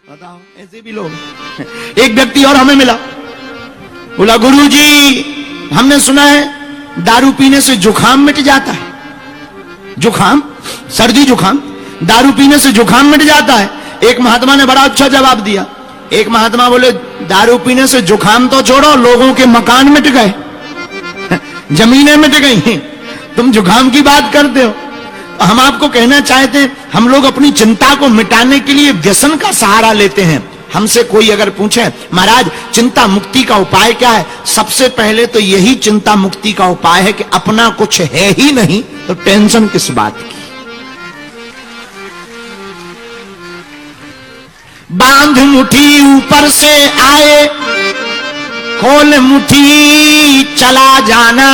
बताओ, ऐसे भी लोग। एक व्यक्ति और हमें मिला, बोला गुरुजी हमने सुना है दारू पीने से जुखाम मिट जाता है। जुखाम, सर्दी जुखाम, दारू पीने से जुखाम मिट जाता है। एक महात्मा ने बड़ा अच्छा जवाब दिया। एक महात्मा बोले दारू पीने से जुखाम तो छोड़ो, लोगों के मकान मिट गए, जमीनें मिट गई, तुम जुखाम की बात करते हो। हम आपको कहना चाहते हैं, हम लोग अपनी चिंता को मिटाने के लिए व्यसन का सहारा लेते हैं। हमसे कोई अगर पूछे महाराज चिंता मुक्ति का उपाय क्या है, सबसे पहले तो यही चिंता मुक्ति का उपाय है कि अपना कुछ है ही नहीं तो टेंशन किस बात की। बांध मुट्ठी ऊपर से आए, खोल मुट्ठी चला जाना,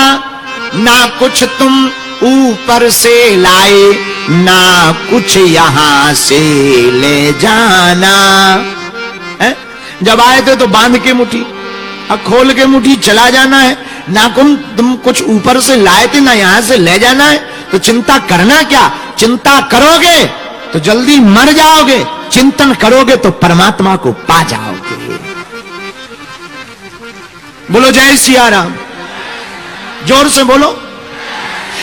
ना कुछ तुम ऊपर से लाए, ना कुछ यहां से ले जाना। है? जब आए थे तो बांध के मुट्ठी, अब खोल के मुट्ठी चला जाना है, ना तुम कुछ ऊपर से लाए थे ना यहां से ले जाना है। तो चिंता करना क्या, चिंता करोगे तो जल्दी मर जाओगे, चिंतन करोगे तो परमात्मा को पा जाओगे। बोलो जय सिया राम, जोर से बोलो।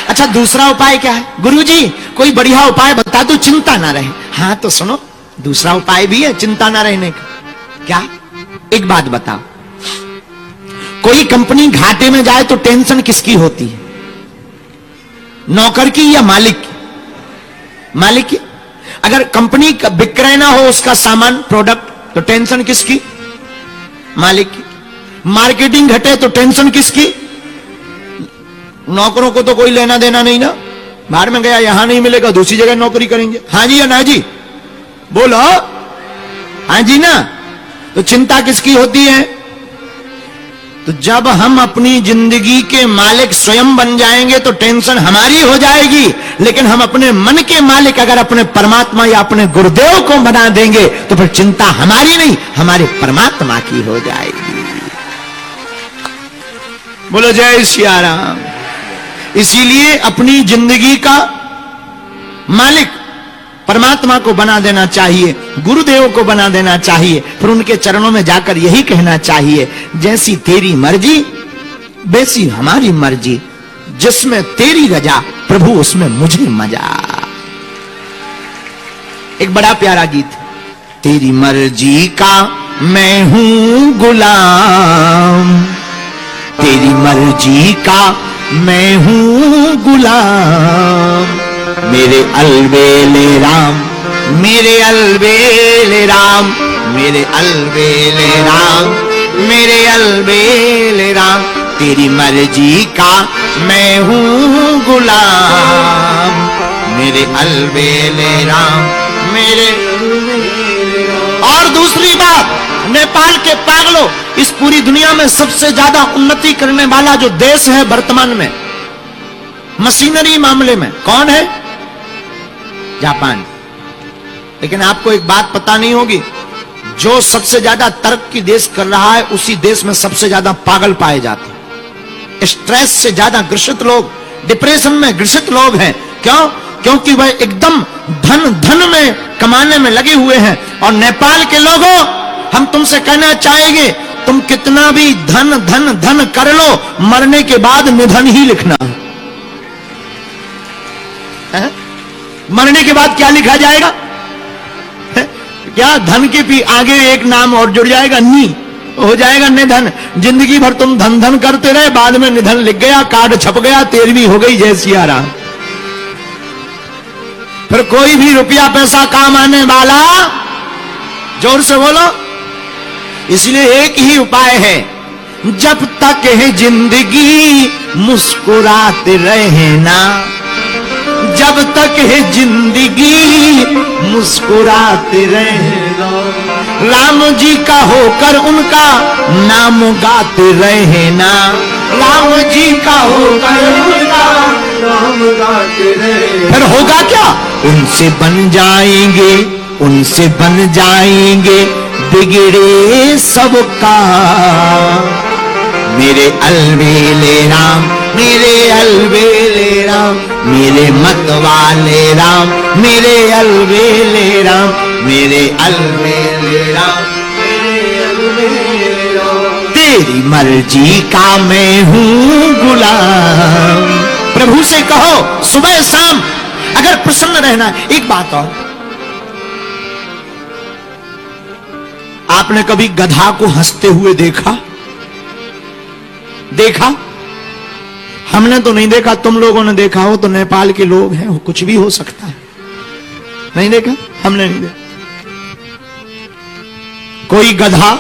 अच्छा दूसरा उपाय क्या है? गुरुजी कोई बढ़िया उपाय बता दो चिंता ना रहे। हाँ तो सुनो, दूसरा उपाय भी है चिंता ना रहने का। क्या? एक बात बताओ, कोई कंपनी घाटे में जाए तो टेंशन किसकी होती है? नौकर की या मालिक की? मालिक की। अगर कंपनी का विक्रय ना हो उसका सामान प्रोडक्ट तो टेंशन किसकी? मालिक की। मार्केटिंग घटे तो टेंशन किसकी? नौकरों को तो कोई लेना देना नहीं ना, बाहर में गया यहां नहीं मिलेगा दूसरी जगह नौकरी करेंगे। हाँ जी या ना जी? बोलो हाँ जी ना। तो चिंता किसकी होती है? तो जब हम अपनी जिंदगी के मालिक स्वयं बन जाएंगे तो टेंशन हमारी हो जाएगी, लेकिन हम अपने मन के मालिक अगर अपने परमात्मा या अपने गुरुदेव को बना देंगे तो फिर चिंता हमारी नहीं हमारे परमात्मा की हो जाएगी। बोलो जय सिया राम। इसीलिए अपनी जिंदगी का मालिक परमात्मा को बना देना चाहिए, गुरुदेव को बना देना चाहिए, फिर उनके चरणों में जाकर यही कहना चाहिए जैसी तेरी मर्जी वैसी हमारी मर्जी, जिसमें तेरी रजा प्रभु उसमें मुझे मजा। एक बड़ा प्यारा गीत, तेरी मर्जी का मैं हूं गुलाम, तेरी मर्जी का मैं हूं गुलाम, मेरे अलबेले राम, मेरे अलबेले राम, मेरे अलबेले राम, मेरे अलबेले राम, तेरी मर्जी का मैं हूं गुलाम, मेरे अलबेले राम, मेरे। और दूसरी बात, नेपाल के पागलों, इस पूरी दुनिया में सबसे ज्यादा उन्नति करने वाला जो देश है वर्तमान में मशीनरी मामले में कौन है? जापान। लेकिन आपको एक बात पता नहीं होगी, जो सबसे ज्यादा तरक्की देश कर रहा है उसी देश में सबसे ज्यादा पागल पाए जाते हैं। स्ट्रेस से ज्यादा ग्रसित लोग, डिप्रेशन में ग्रसित लोग हैं। क्यों? क्योंकि वह एकदम धन में कमाने में लगे हुए हैं। और नेपाल के लोगों, हम तुमसे कहना चाहेंगे, तुम कितना भी धन कर लो, मरने के बाद निधन ही लिखना है। मरने के बाद क्या लिखा जाएगा? क्या धन के भी आगे एक नाम और जुड़ जाएगा, नी हो जाएगा निधन। जिंदगी भर तुम धन करते रहे, बाद में निधन लिख गया, कार्ड छप गया, 13वीं हो गई जय सिया राम। फिर कोई भी रुपया पैसा काम आने वाला, जोर से बोलो। इसलिए एक ही उपाय है, जब तक है जिंदगी मुस्कुराते रहना, जब तक है जिंदगी मुस्कुराते रहना, राम जी का होकर उनका नाम गाते रहना, राम जी का होकर उनका नाम गाते रहना। फिर होगा क्या? उनसे बन जाएंगे, उनसे बन जाएंगे बिगड़े सबका, मेरे अलबेले राम, मेरे अलबेले राम, मेरे मत वाले राम, मेरे अलबेले राम, मेरे अलमेरा, तेरी मर्जी का मैं हूं गुलाम। प्रभु से कहो सुबह शाम अगर प्रसन्न रहना। एक बात और, आपने कभी गधा को हंसते हुए देखा? देखा? हमने तो नहीं देखा, तुम लोगों ने देखा हो तो नेपाल के लोग हैं, कुछ भी हो सकता है। नहीं देखा? हमने नहीं देखा। कोई गधा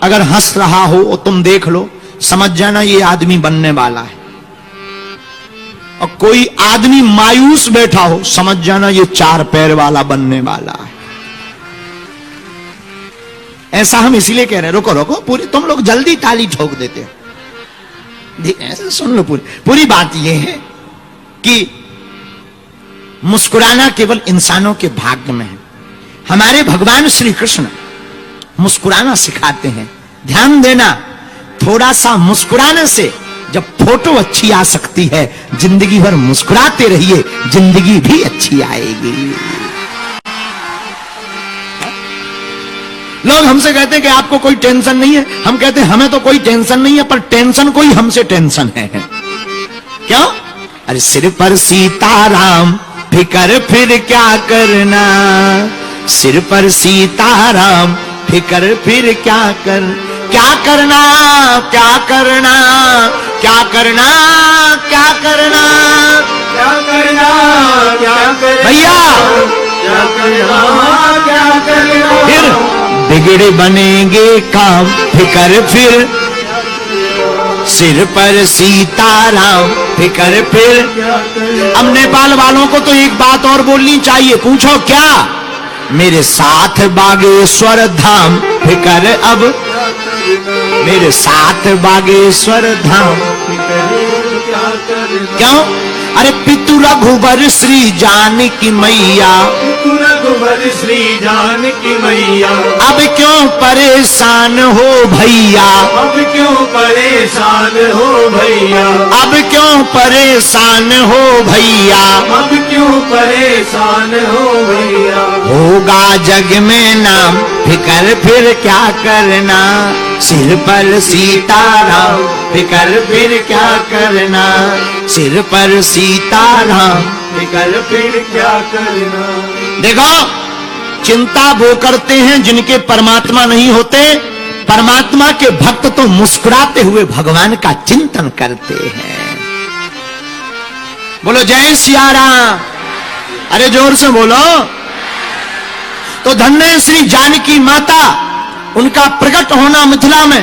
अगर हंस रहा हो और तुम देख लो, समझ जाना ये आदमी बनने वाला है। और कोई आदमी मायूस बैठा हो, समझ जाना ये 4 पैर वाला बनने वाला है। ऐसा हम इसीलिए कह रहे हैं। रुको रुको, पूरी तुम लोग जल्दी ताली ठोक देते हो। ऐसा सुन लो, पूरी बात यह है कि मुस्कुराना केवल इंसानों के भाग्य में है। हमारे भगवान श्री कृष्ण मुस्कुराना सिखाते हैं। ध्यान देना, थोड़ा सा मुस्कुराने से जब फोटो अच्छी आ सकती है, जिंदगी भर मुस्कुराते रहिए, जिंदगी भी अच्छी आएगी। लोग हमसे कहते हैं कि आपको कोई टेंशन नहीं है। हम कहते हैं हमें तो कोई टेंशन नहीं है, पर टेंशन कोई हमसे टेंशन है। क्यों? अरे सिर पर सीताराम, फिकर फिर क्या करना। सिर पर सीताराम, फिकर फिर क्या करना। क्या करना, क्या करना, क्या करना, क्या करना, क्या करना, क्या करना भैया, क्या करना, क्या करना। फिर बिगड़े बनेंगे काम, फिकर फिर। सिर पर सीताराम, फिकर फिर। अब नेपाल वालों को तो एक बात और बोलनी चाहिए। पूछो क्या? मेरे साथ बागेश्वर धाम, फिकर अब। मेरे साथ बागेश्वर धाम, क्यों? अरे पितु रघुबर श्री जानकी मैया, पितु रघुबर श्री जानकी मैया। अब क्यों परेशान हो भैया, अब क्यों परेशान हो भैया, अब क्यों परेशान हो भैया, अब क्यों परेशान हो भैया। होगा जग में नाम, फिकर फिर क्या करना। सिर पर सीताराम, फिकर फिर क्या करना। सिर पर सीताराम, फिकर फिर क्या करना। देखो, चिंता वो करते हैं जिनके परमात्मा नहीं होते। परमात्मा के भक्त तो मुस्कुराते हुए भगवान का चिंतन करते हैं। बोलो जय सिया राम। अरे जोर से बोलो। तो धन्य श्री जानकी माता, उनका प्रकट होना मिथिला में,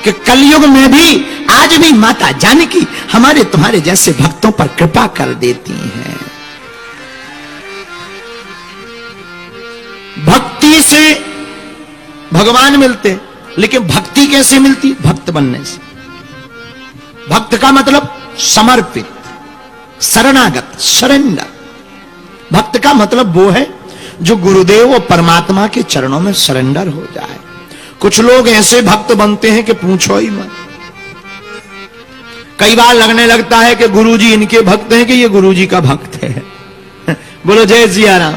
कि कलयुग में भी आज भी माता जानकी हमारे तुम्हारे जैसे भक्तों पर कृपा कर देती हैं। भक्ति से भगवान मिलते, लेकिन भक्ति कैसे मिलती? भक्त बनने से। भक्त का मतलब समर्पित, शरणागत, सरेंडर। भक्त का मतलब वो है जो गुरुदेव और परमात्मा के चरणों में सरेंडर हो जाए। कुछ लोग ऐसे भक्त बनते हैं कि पूछो ही मत। कई बार लगने लगता है कि गुरुजी इनके भक्त हैं कि ये गुरुजी का भक्त है। बोलो जय सिया राम,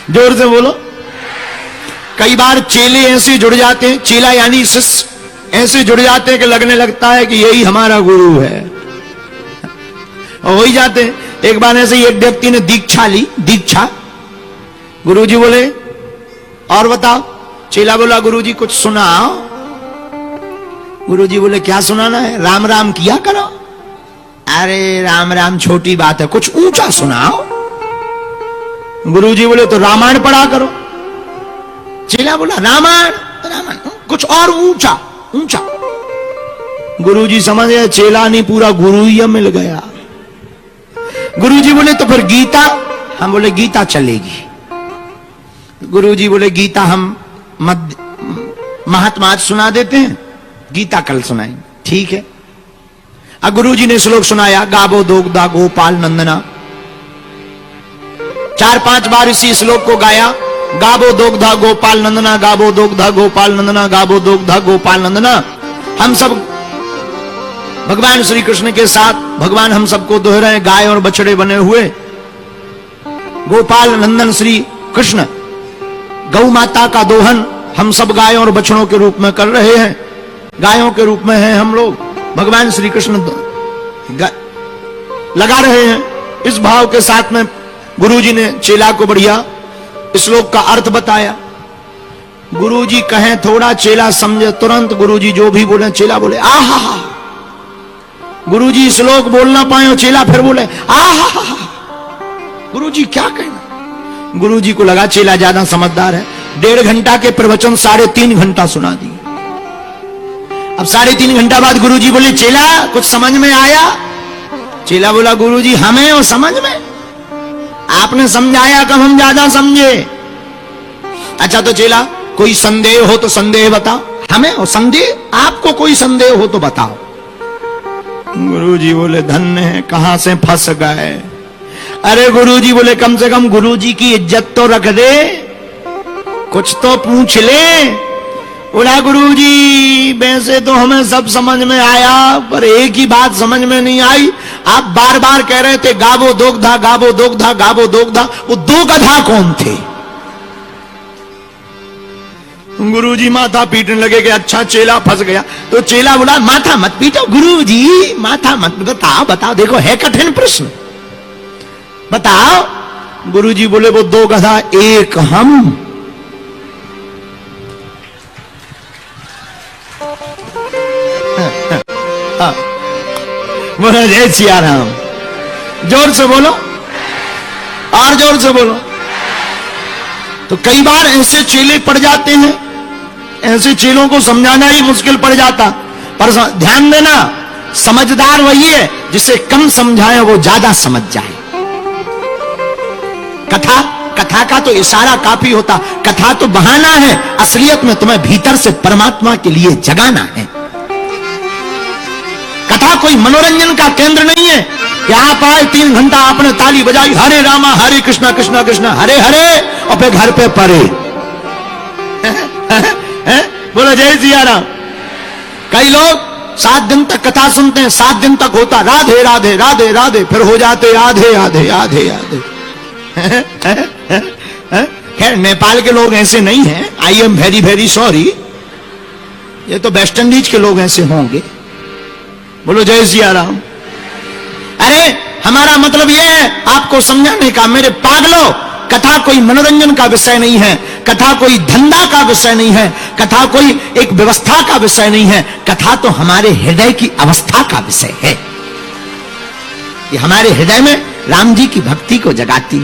जोर से बोलो। कई बार चेले ऐसे जुड़ जाते हैं, चेला यानी शिष्य ऐसे जुड़ जाते हैं कि लगने लगता है कि यही हमारा गुरु है, और हो ही जाते हैं। एक बार ऐसे ही एक व्यक्ति ने दीक्षा ली, दीक्षा। गुरुजी बोले और बताओ। चेला बोला गुरुजी कुछ सुनाओ। गुरुजी बोले क्या सुनाना है? राम राम किया करो। अरे राम राम छोटी बात है, कुछ ऊंचा सुनाओ। गुरुजी बोले तो रामायण पढ़ा करो। चेला बोला रामायण, रामायण कुछ और ऊंचा ऊंचा। गुरुजी समझ गए चेला नहीं पूरा गुरु ही मिल गया। गुरुजी बोले तो फिर गीता। हम बोले गीता चलेगी। गुरुजी बोले गीता हम महात्मा आज सुना देते हैं, गीता कल सुनाएंगे। ठीक है। अब गुरुजी ने श्लोक सुनाया, गावो दोग्धा गोपाल नंदना। 4-5 बार इसी श्लोक को गाया। गावो दोग्धा गोपाल नंदना, गावो दोग्धा गोपाल नंदना, गावो दोग्धा गोपाल नंदना। हम सब भगवान श्री कृष्ण के साथ, भगवान हम सबको दोहरा है, गाय और बछड़े बने हुए गोपाल नंदन श्री कृष्ण। गौ माता का दोहन हम सब गायों और बछड़ों के रूप में कर रहे हैं। गायों के रूप में हैं हम लोग, भगवान श्री कृष्ण लगा रहे हैं। इस भाव के साथ में गुरुजी ने चेला को बढ़िया श्लोक का अर्थ बताया। गुरुजी कहें थोड़ा, चेला समझे तुरंत। गुरुजी जो भी बोले चेला बोले आहा। गुरुजी श्लोक बोल ना पाए और चेला फिर बोले आहा। गुरुजी क्या कहना। गुरुजी को लगा चेला ज्यादा समझदार है। 1.5 घंटा के प्रवचन 3.5 घंटा सुना दिए। अब 3.5 घंटा बाद गुरुजी बोले चेला कुछ समझ में आया। चेला बोला गुरुजी हमें और समझ में, आपने समझाया कब हम ज्यादा समझे। अच्छा तो चेला कोई संदेह हो तो संदेह बताओ। हमें और संदेह, आपको कोई संदेह हो तो बताओ। गुरुजी बोले धन्य है, कहां से फंस गए। अरे गुरुजी बोले कम से कम गुरुजी की इज्जत तो रख दे, कुछ तो पूछ ले। बोला गुरुजी वैसे तो हमें सब समझ में आया, पर एक ही बात समझ में नहीं आई। आप बार बार कह रहे थे गावो दोगधा गावो दोगधा गावो दोगधा, वो दो गधा कौन थे। गुरुजी माथा पीटने लगे कि अच्छा चेला फंस गया। तो चेला बोला माथा मत पीटो गुरुजी, माथा मत बताओ बताओ, देखो है कठिन प्रश्न, बताओ। गुरुजी बोले वो दो गधा एक हम। बोलो जय सिया राम। जोर से बोलो और जोर से बोलो। तो कई बार ऐसे चेले पड़ जाते हैं, ऐसे चेलों को समझाना ही मुश्किल पड़ जाता। पर ध्यान देना, समझदार वही है जिसे कम समझाए वो ज्यादा समझ जाए। कथा का तो इशारा काफी होता, कथा तो बहाना है, असलियत में तुम्हें भीतर से परमात्मा के लिए जगाना है। कथा कोई मनोरंजन का केंद्र नहीं है कि आप आए 3 घंटा आपने ताली बजाई, हरे रामा हरे कृष्णा कृष्णा कृष्णा हरे हरे, और फिर घर पे पड़े। बोलो जय सिया राम। कई लोग 7 दिन तक कथा सुनते हैं, 7 दिन तक होता राधे राधे राधे राधे, फिर हो जाते आधे आधे आधे आधे। खैर नेपाल के लोग ऐसे नहीं हैं, I am very very sorry. ये तो वेस्ट इंडीज के लोग ऐसे होंगे। बोलो जय सिया राम। अरे हमारा मतलब यह है आपको समझाने का, मेरे पागलों, कथा कोई मनोरंजन का विषय नहीं है, कथा कोई धंधा का विषय नहीं है, कथा कोई एक व्यवस्था का विषय नहीं है। कथा तो हमारे हृदय की अवस्था का विषय है। ये हमारे हृदय में राम जी की भक्ति को जगाती।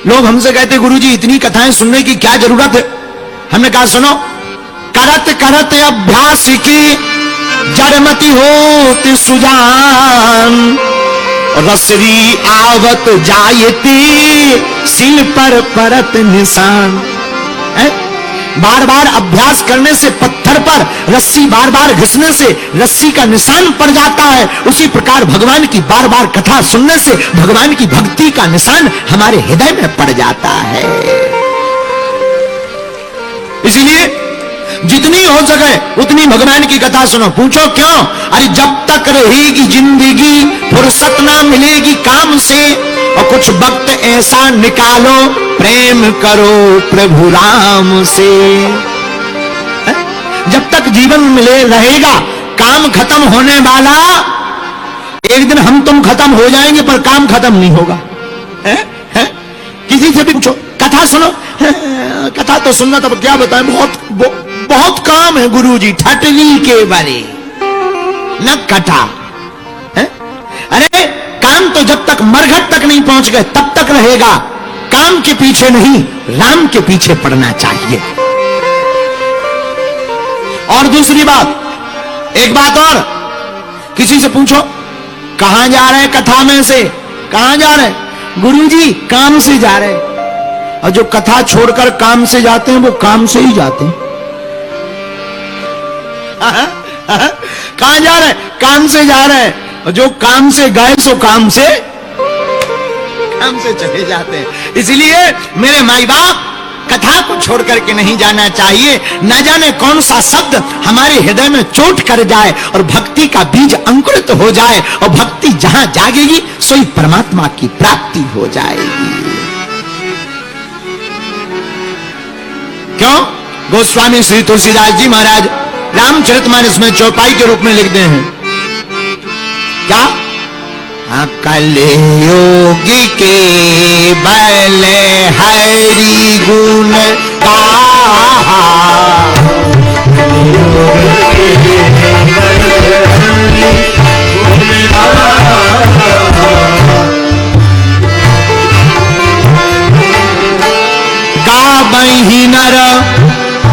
लोग हमसे कहते गुरुजी इतनी कथाएं सुनने की क्या जरूरत है। हमने कहा सुनो, करत करत अभ्यास की जड़मती होत सुजान, रसरी आवत जायती सिल पर परत निशान। बार बार अभ्यास करने से पत्थर पर रस्सी बार बार घिसने से रस्सी का निशान पड़ जाता है। उसी प्रकार भगवान की बार बार कथा सुनने से भगवान की भक्ति का निशान हमारे हृदय में पड़ जाता है। इसलिए जितनी हो सके उतनी भगवान की कथा सुनो। पूछो क्यों? अरे जब तक रहेगी जिंदगी फुर्सत ना मिलेगी काम से, और कुछ वक्त ऐसा निकालो प्रेम करो प्रभु राम से। जब तक जीवन मिले रहेगा, काम खत्म होने वाला, एक दिन हम तुम खत्म हो जाएंगे पर काम खत्म नहीं होगा। किसी से भी पूछो कथा सुनो, कथा तो सुनना, तब क्या बताएं, बहुत काम है गुरुजी, ठटली के बारे न कथा। अरे काम तो जब तक मरघट तक नहीं पहुंच गए तब तक रहेगा। काम के पीछे नहीं, राम के पीछे पड़ना चाहिए। और दूसरी बात, एक बात और, किसी से पूछो कहां जा रहे हैं कथा में से, कहां जा रहे हैं? गुरुजी काम से जा रहे हैं। और जो कथा छोड़कर काम से जाते हैं वो काम से ही जाते हैं। कहां जा रहे हैं? काम से जा रहे हैं। और जो काम से गए सो काम से चले जाते हैं। इसलिए मेरे माई बाप, कथा को छोड़ करके नहीं जाना चाहिए। न जाने कौन सा शब्द हमारे हृदय में चोट कर जाए और भक्ति का बीज अंकुरित हो जाए, और भक्ति जहां जागेगी सोई परमात्मा की प्राप्ति हो जाएगी। गोस्वामी श्री तुलसीदास जी महाराज रामचरितमानस में चौपाई के रूप में लिखते हैं क्या? कलयुगी के बल हरि गुण गाहा, गावहि नर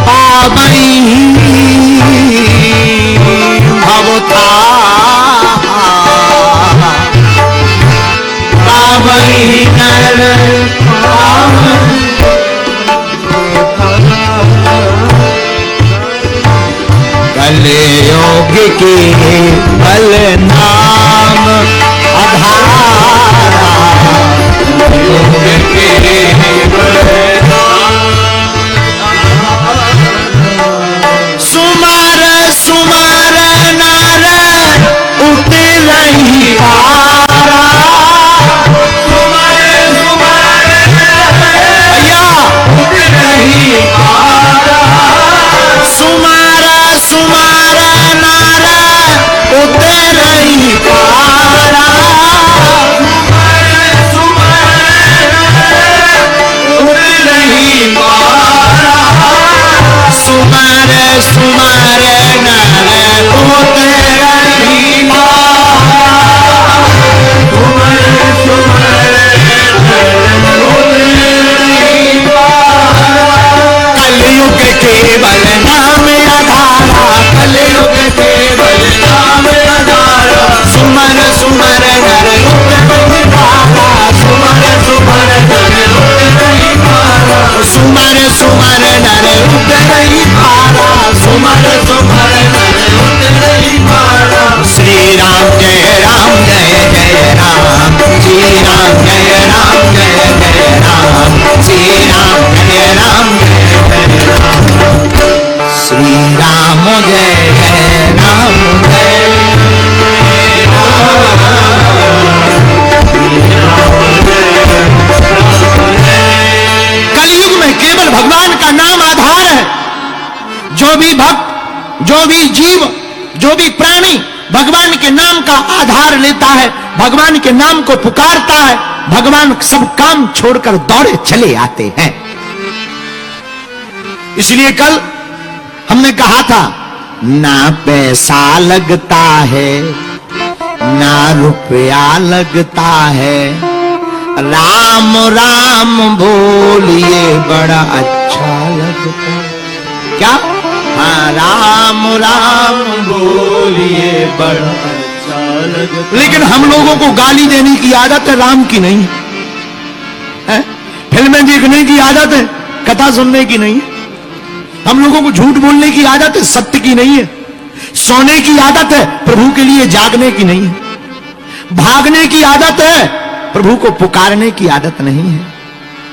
पावहि भवथा, गावहि नर पावहि कलयुग के बल नाम आधारा, योग के बल सुमार सुमार नार उतरहि पारा, सुमार सुमार भैया उतरहि पारा, सुमार सुमार नार उतरहि पारा, सुमार सुमार नर उतरहि पारा, कलयुग केवल नाम आधारा, कलयुग केवल नाम आधारा, सुमर सुमर नर उतरहि पारा, सुमर सुमर नर उतरहि पारा, सुमर सुमर नर उतरहि पारा, सुमर सुमर नर उतरहि पारा। श्री राम जय राम जय जय राम, श्री राम जय राम जय जय राम, श्री राम जय राम जय जय राम, श्री राम जय जय राम जय कलयुग में केवल भगवान का नाम आधार है। जो भी भक्त, जो भी जीव, जो भी प्राणी भगवान के नाम का आधार लेता है, भगवान के नाम को पुकारता है, भगवान सब काम छोड़कर दौड़े चले आते हैं। इसलिए कल हमने कहा था ना पैसा लगता है ना रुपया लगता है, राम राम बोलिए बड़ा अच्छा लगता है। क्या? हाँ, राम राम बोलिए बड़ा अच्छा लगता। लेकिन हम लोगों को गाली देने की आदत है, राम की नहीं है। फिल्में देखने की आदत है, कथा सुनने की नहीं है। हम लोगों को झूठ बोलने की आदत है, सत्य की नहीं है। सोने की आदत है, प्रभु के लिए जागने की नहीं है। भागने की आदत है, प्रभु को पुकारने की आदत नहीं है,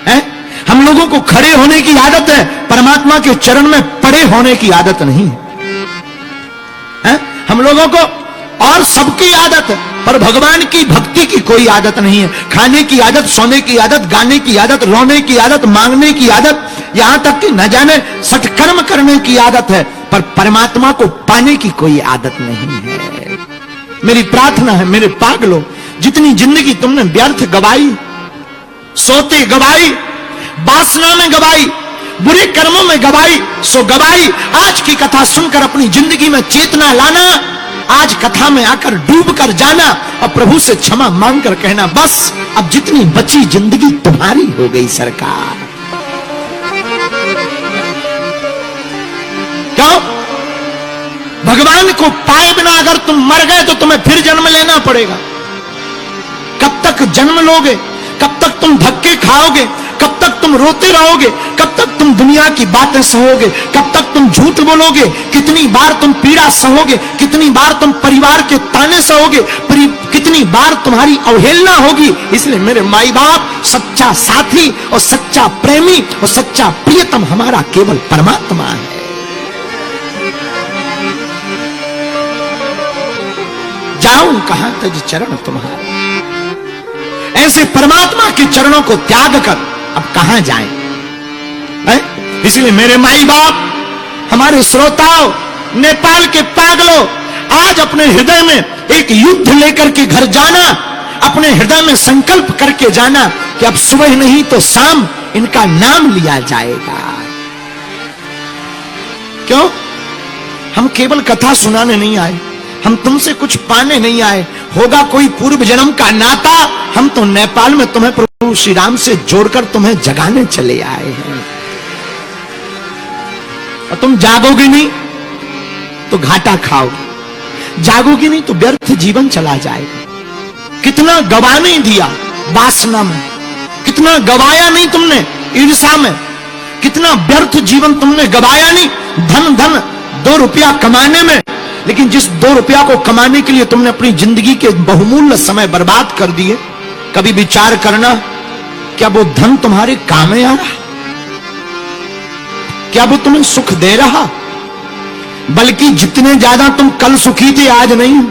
हैं? हम लोगों को खड़े होने की आदत है, परमात्मा के चरण में पड़े होने की आदत नहीं है, हैं? हम लोगों को और सबकी आदत है, पर भगवान की भक्ति की कोई आदत नहीं है। खाने की आदत, सोने की आदत, गाने की आदत, रोने की आदत, मांगने की आदत, यहां तक कि न जाने सत्कर्म करने की आदत है, पर परमात्मा को पाने की कोई आदत नहीं है। मेरी प्रार्थना है, मेरे पागलों, जितनी जिंदगी तुमने व्यर्थ गवाई, सोते गवाई, वासना में गवाई, बुरे कर्मों में गवाई, सो गवाई। आज की कथा सुनकर अपनी जिंदगी में चेतना लाना, आज कथा में आकर डूब कर जाना और प्रभु से क्षमा मांगकर कहना, बस अब जितनी बची जिंदगी तुम्हारी हो गई सरकार। क्यों? भगवान को पाए बिना अगर तुम मर गए तो तुम्हें फिर जन्म लेना पड़ेगा। कब तक जन्म लोगे? कब तक तुम धक्के खाओगे? कब तक तुम रोते रहोगे? कब तक तुम दुनिया की बातें सहोगे? कब तक तुम झूठ बोलोगे? कितनी बार तुम पीड़ा सहोगे? कितनी बार तुम परिवार के ताने सहोगे? कितनी बार तुम्हारी अवहेलना होगी? इसलिए मेरे माई बाप, सच्चा साथी और सच्चा प्रेमी और सच्चा प्रियतम हमारा केवल परमात्मा है। जाऊं कहां तज चरण तुम्हारे, ऐसे परमात्मा के चरणों को त्याग कर अब कहां जाएं? इसलिए मेरे माई बाप, हमारे श्रोताओं, नेपाल के पागलों, आज अपने हृदय में एक युद्ध लेकर के घर जाना, अपने हृदय में संकल्प करके जाना कि अब सुबह नहीं तो शाम इनका नाम लिया जाएगा। क्यों? हम केवल कथा सुनाने नहीं आए, हम तुमसे कुछ पाने नहीं आए। होगा कोई पूर्व जन्म का नाता, हम तो नेपाल में तुम्हें प्रभु श्री राम से जोड़कर तुम्हें जगाने चले आए हैं। और तुम जागोगे नहीं तो घाटा खाओगे, जागोगे नहीं तो व्यर्थ जीवन चला जाएगा। कितना गवा नहीं दिया वासना में, कितना गवाया नहीं तुमने ईर्षा में, कितना व्यर्थ जीवन तुमने गवाया नहीं धन धन 2 रुपया कमाने में। लेकिन जिस 2 रुपया को कमाने के लिए तुमने अपनी जिंदगी के बहुमूल्य समय बर्बाद कर दिए, कभी विचार करना, क्या वो धन तुम्हारे काम में आ रहा? क्या वो तुम्हें सुख दे रहा? बल्कि जितने ज्यादा तुम कल सुखी थे आज नहीं।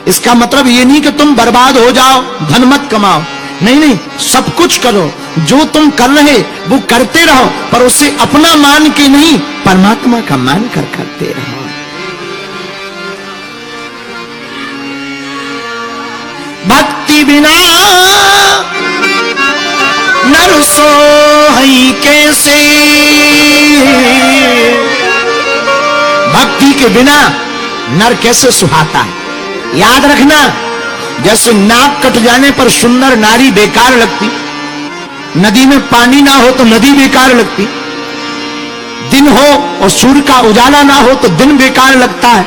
इसका मतलब ये नहीं कि तुम बर्बाद हो जाओ, धन मत कमाओ, नहीं नहीं, सब कुछ करो, जो तुम कर रहे वो करते रहो, पर उसे अपना मान के नहीं, परमात्मा का मान कर करते रहो। भक्ति बिना नर सोई कैसे, भक्ति के बिना नर कैसे सुहाता है। याद रखना, जैसे नाक कट जाने पर सुंदर नारी बेकार लगती, नदी में पानी ना हो तो नदी बेकार लगती, दिन हो और सूर्य का उजाला ना हो तो दिन बेकार लगता है,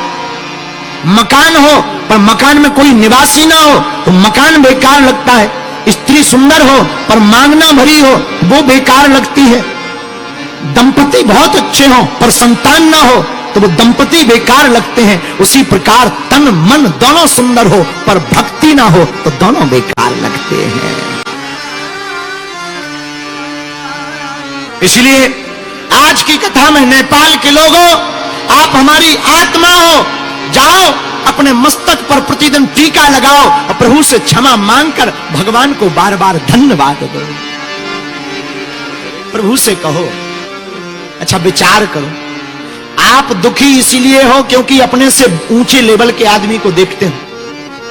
मकान हो पर मकान में कोई निवासी ना हो तो मकान बेकार लगता है, स्त्री सुंदर हो पर मांगना भरी हो वो बेकार लगती है, दंपति बहुत अच्छे हो पर संतान ना हो तो वो दंपति बेकार लगते हैं। उसी प्रकार तन मन दोनों सुंदर हो पर भक्ति ना हो तो दोनों बेकार लगते हैं। इसलिए आज की कथा में नेपाल के लोगों, आप हमारी आत्मा हो, जाओ अपने मस्तक पर प्रतिदिन टीका लगाओ और प्रभु से क्षमा मांगकर भगवान को बार बार धन्यवाद दो। प्रभु से कहो, अच्छा विचार करो, आप दुखी इसीलिए हो क्योंकि अपने से ऊंचे लेवल के आदमी को देखते हो,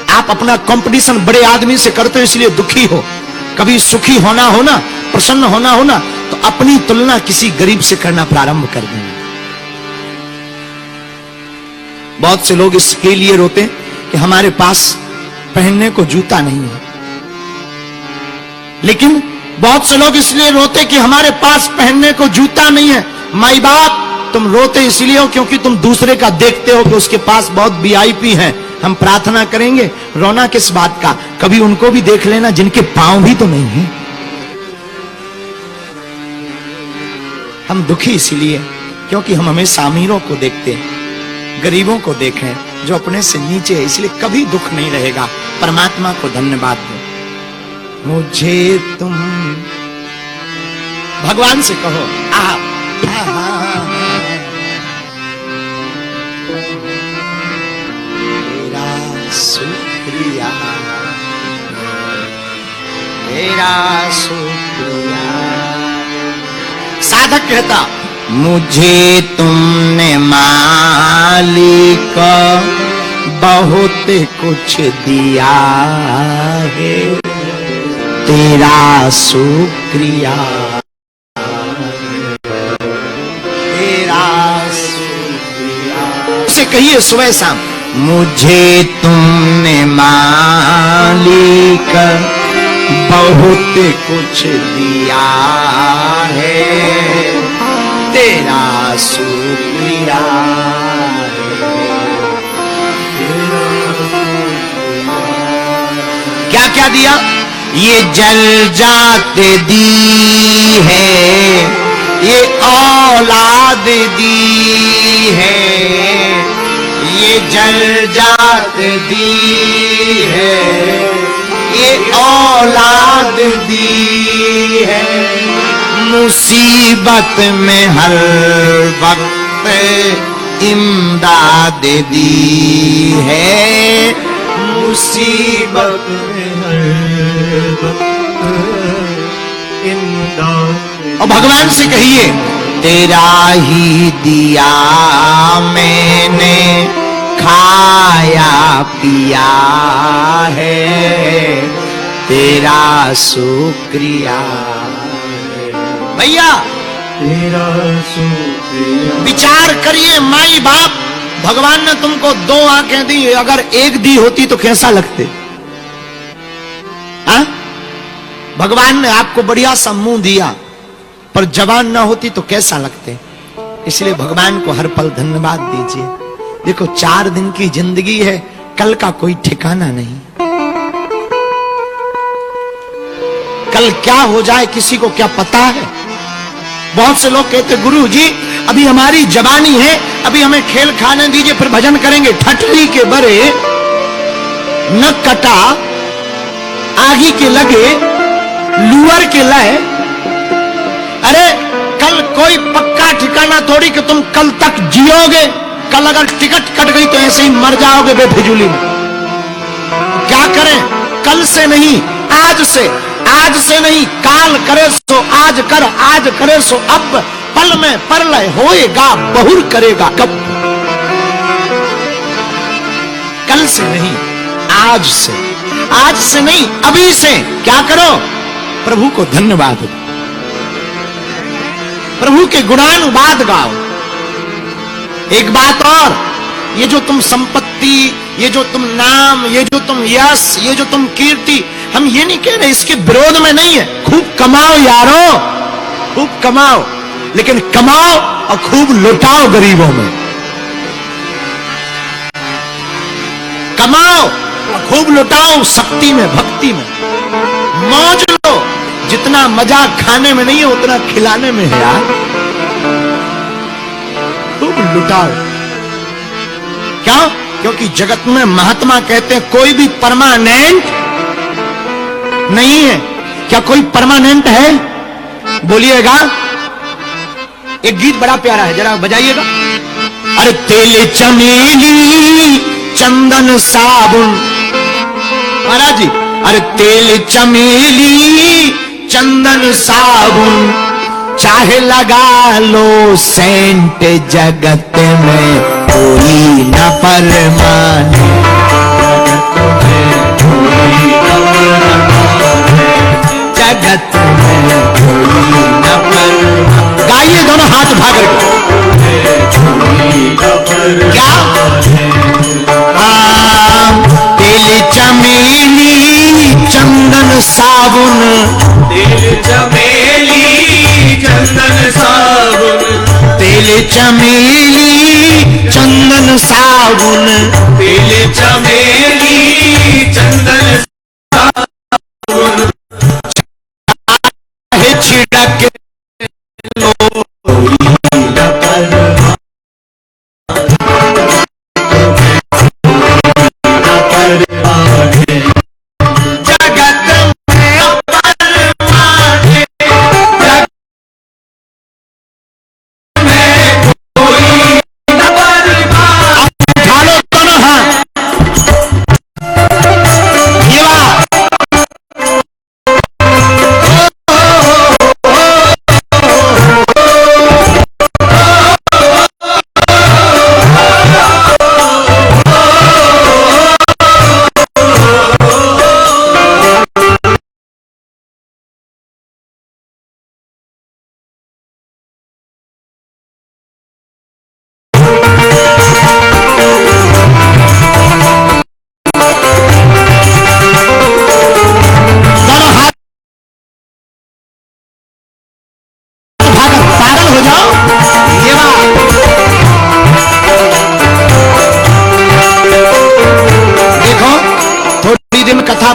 आप अपना कंपटीशन बड़े आदमी से करते हो इसलिए दुखी हो। कभी सुखी होना हो ना, प्रसन्न होना हो ना, तो अपनी तुलना किसी गरीब से करना प्रारंभ कर देना। बहुत से लोग इसके लिए रोते कि हमारे पास पहनने को जूता नहीं है, लेकिन बहुत से लोग इसलिए रोते कि हमारे पास पहनने को जूता नहीं है। माई बाप, तुम रोते इसलिए हो क्योंकि तुम दूसरे का देखते हो कि उसके पास बहुत वीआईपी है। हम प्रार्थना करेंगे, रोना किस बात का, कभी उनको भी देख लेना जिनके पांव भी तो नहीं है। हम दुखी इसलिए क्योंकि हम हमेशा अमीरों को देखते हैं, गरीबों को देखें जो अपने से नीचे है, इसलिए कभी दुख नहीं रहेगा। परमात्मा को धन्यवाद दो। मुझे तुम, भगवान से कहो, तेरा शुक्रिया, तेरा शुक्रिया। साधक कहता, मुझे तुमने मालिक बहुत कुछ दिया है, तेरा शुक्रिया, तेरा शुक्रिया। उसे कहिए सुबह शाम, मुझे तुमने मालिक बहुत कुछ दिया है, तेरा शुक्रिया। क्या क्या दिया? ये जल जात दी है, ये औलाद दी है, ये जल जात दी है, ये औलाद दी है। मुसीबत में हर वक्त इमदाद दी है, मुसीबत में हर वक्त इमदाद। और भगवान से कहिए, तेरा ही दिया मैंने खाया पिया है, तेरा शुक्रिया भैया, तेरा शुक्रिया। विचार करिए, माई बाप, भगवान ने तुमको 2 आंखें दी, अगर एक दी होती तो कैसा लगते? हाँ? भगवान ने आपको बढ़िया सा मुंह दिया, पर जबान ना होती तो कैसा लगते? इसलिए भगवान को हर पल धन्यवाद दीजिए। देखो 4 दिन की जिंदगी है, कल का कोई ठिकाना नहीं। कल क्या हो जाए किसी को क्या पता है? बहुत से लोग कहते गुरु जी अभी हमारी जवानी है, अभी हमें खेल खाने दीजिए, फिर भजन करेंगे। ठठरी के बरे न कटा, आगी के लगे लुअर के लय। अरे कल कोई पक्का ठिकाना थोड़ी कि तुम कल तक जियोगे। कल अगर टिकट कट गई तो ऐसे ही मर जाओगे बेफिजूली में। क्या करें? कल से नहीं, आज से। आज से नहीं, काल करे सो आज कर, आज करे सो अब। पल में परलय होएगा, बहुर करेगा कब। कल से नहीं, आज से। आज से नहीं, अभी से। क्या करो? प्रभु को धन्यवाद दो, प्रभु के गुणानुवाद गाओ। एक बात और, ये जो तुम संपत्ति, ये जो तुम नाम, ये जो तुम यश, ये जो तुम कीर्ति, हम ये नहीं कह रहे, इसके विरोध में नहीं है। खूब कमाओ यारो, खूब कमाओ, लेकिन कमाओ और खूब लुटाओ गरीबों में। कमाओ और खूब लुटाओ शक्ति में, भक्ति में। मौज लो, जितना मजा खाने में नहीं है उतना खिलाने में है यार। खूब लुटाओ। क्यों? क्योंकि जगत में महात्मा कहते हैं कोई भी परमानेंट नहीं है। क्या कोई परमानेंट है? बोलिएगा। एक गीत बड़ा प्यारा है, जरा बजाइएगा। अरे तेल चमेली चंदन साबुन, महाराज जी, अरे तेल चमेली चंदन साबुन, चाहे लगा लो सेंट, जगत में कोई न परमाने। जगत में कोई न परमाने। गाइए दोनों हाथ उठा करके। क्या? तेल चमेली चंदन साबुन, तेल चमेली चंदन साबुन, तेल चमेली चंदन साबुन, तेल चमेली चंदन साबुन, चाहे छिड़क लो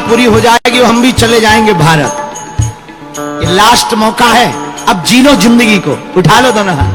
पूरी हो जाएगी, हम भी चले जाएंगे भारत। ये लास्ट मौका है, अब जी लो जिंदगी को। उठा लो दोनों हाथ।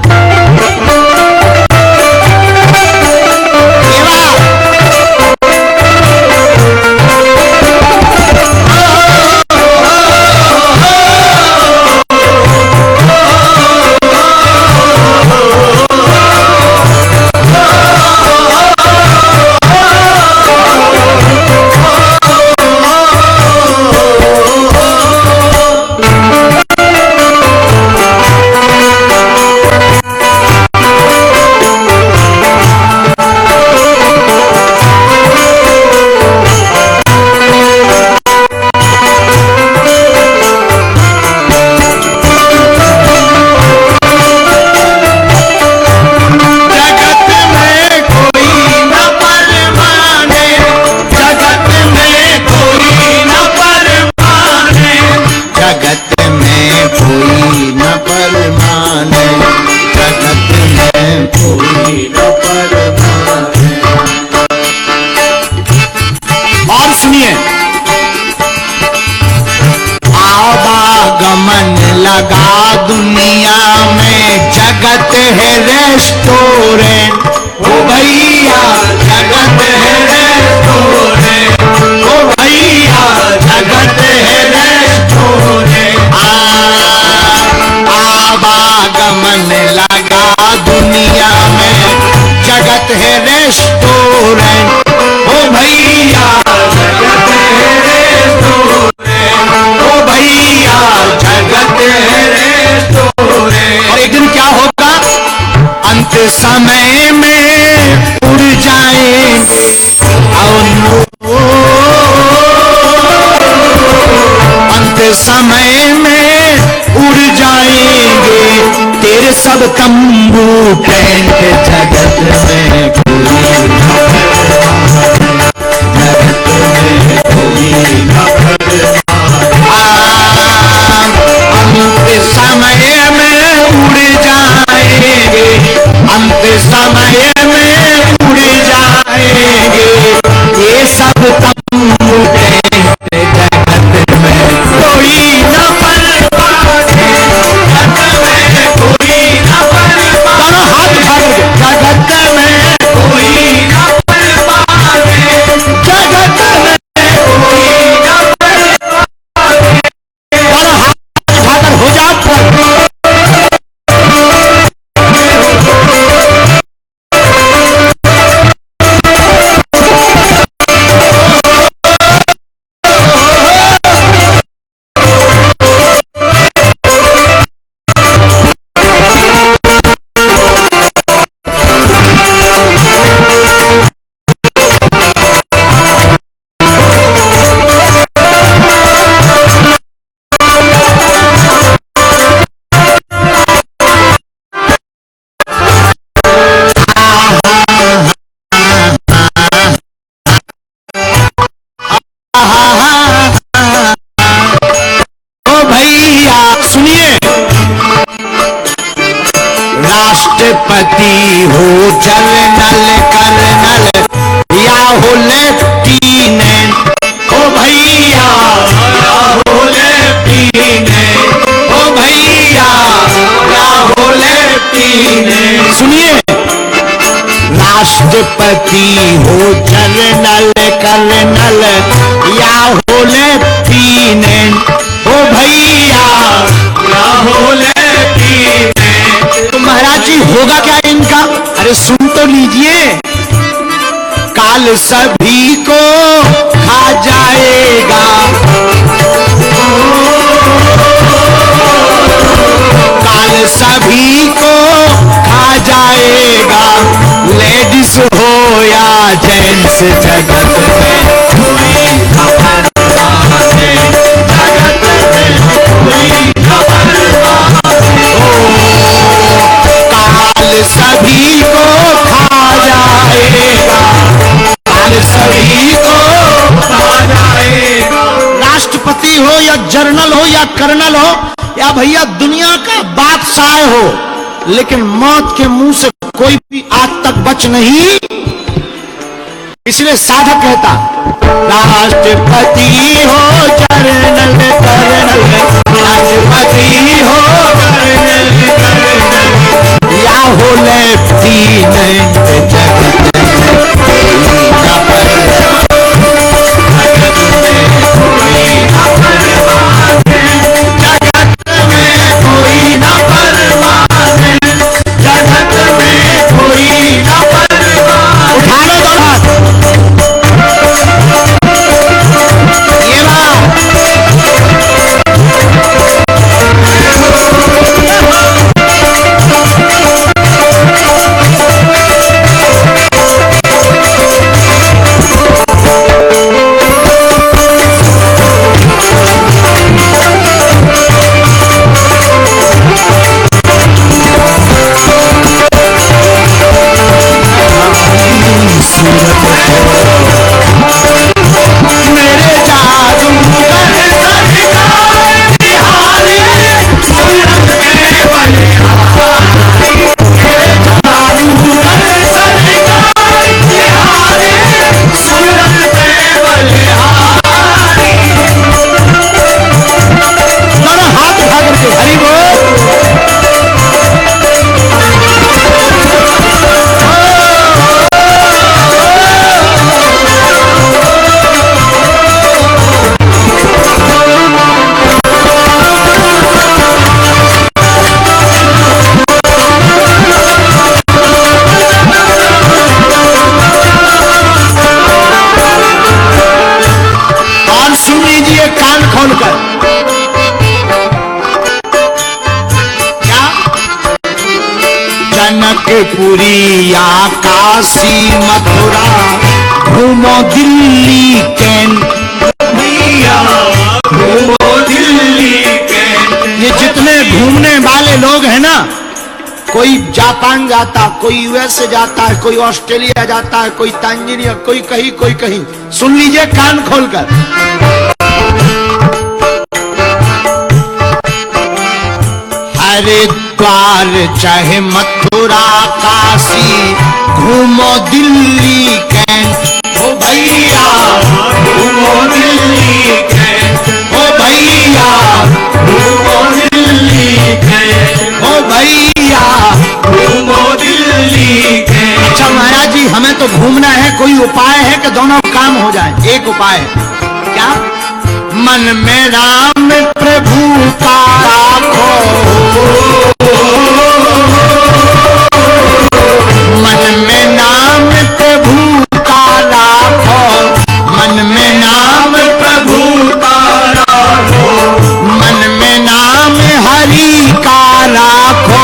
है रेस्टोरेंट, ओ भैया जगत है रेस्टोरेंट, ओ भैया जगत है रेस्टोरेंट। आवागमन लगा दुनिया में, जगत है रेस्टोरेंट, ओ भैया जगत है रेस्टोरेंट, ओ भैया जगत है रेस्टोरेंट। और एक दिन क्या होगा, अंत समय में उड़ जाएंगे अंत समय में उड़ जाएंगे तेरे सब तंबू टेंट, जगत में अंत समय में उड़ जाएंगे, अंत समय में उड़ जाएंगे ये सब तंबू टेंट, जगत में कोई न पर पाए, जगत में कोई न पर पाए, जगत में कोई न पर पाए, जगत में कोई न पर पाए। हाथ उठाकर हो जा राष्ट्रपति हो, जनरल कर्नल या हो लेफ्टिनेंट, ओ भैया या हो लेफ्टिनेंट, ओ भैया या हो लेफ्टिनेंट। सुनिए, राष्ट्रपति हो, जनरल कर्नल या हो लेफ्टिनेंट, ओ भैया या हो लेफ्टिनेंट। तो महाराज जी होगा क्या इनका? अरे सुन तो लीजिए, काल सभी को खा जाएगा, काल सभी को खा जाएगा, लेडीज हो या जेंट्स, जगत में कोई खबर नहीं, जगत में कोई खबर काल सभी को खा जाएगा, काल सभी को खा जाएगा। राष्ट्रपति हो या जनरल हो या कर्नल हो या भैया दुनिया का बादशाह हो, लेकिन मौत के मुंह से कोई भी आज तक बच नहीं। इसलिए साधक कहता, राष्ट्रपति हो, जनरल कर्नल, राष्ट्रपति हो, जनरल कर्नल या हो लेफ्टिनेंट, जगत में कोई न परवाह, जगत में कोई न परवाह, जगत में कोई न परवाह, जगत में कोई न परवाह। उठा लो दो हाथ, ये बात जनकपुरी या काशी मथुरा, घूमो दिल्ली कैंट, घूमो दिल्ली कैंट। ये जितने घूमने वाले लोग हैं ना, कोई जापान जाता, कोई यूएस जाता है, कोई ऑस्ट्रेलिया जाता है, कोई तांजानिया, कोई कहीं कोई कहीं। सुन लीजिए कान खोलकर, हरिद्वार चाहे मथुरा काशी, घूमो दिल्ली कैंट। ओ भैया घूमो दिल्ली कैंट, ओ भैया घूमो दिल्ली कैंट, ओ भैया घूमो दिल्ली कैंट। अच्छा महाराज जी, हमें तो घूमना है, कोई उपाय है कि दोनों काम हो जाए? एक उपाय है, क्या? मन में राम प्रभु का राखो, मन में नाम प्रभु का राखो, मन में नाम प्रभु का राखो, मन में नाम हरि का राखो,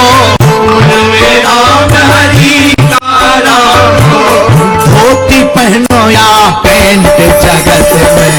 मन में नाम हरि का राखो। धोती पहनो या पैंट जगत में,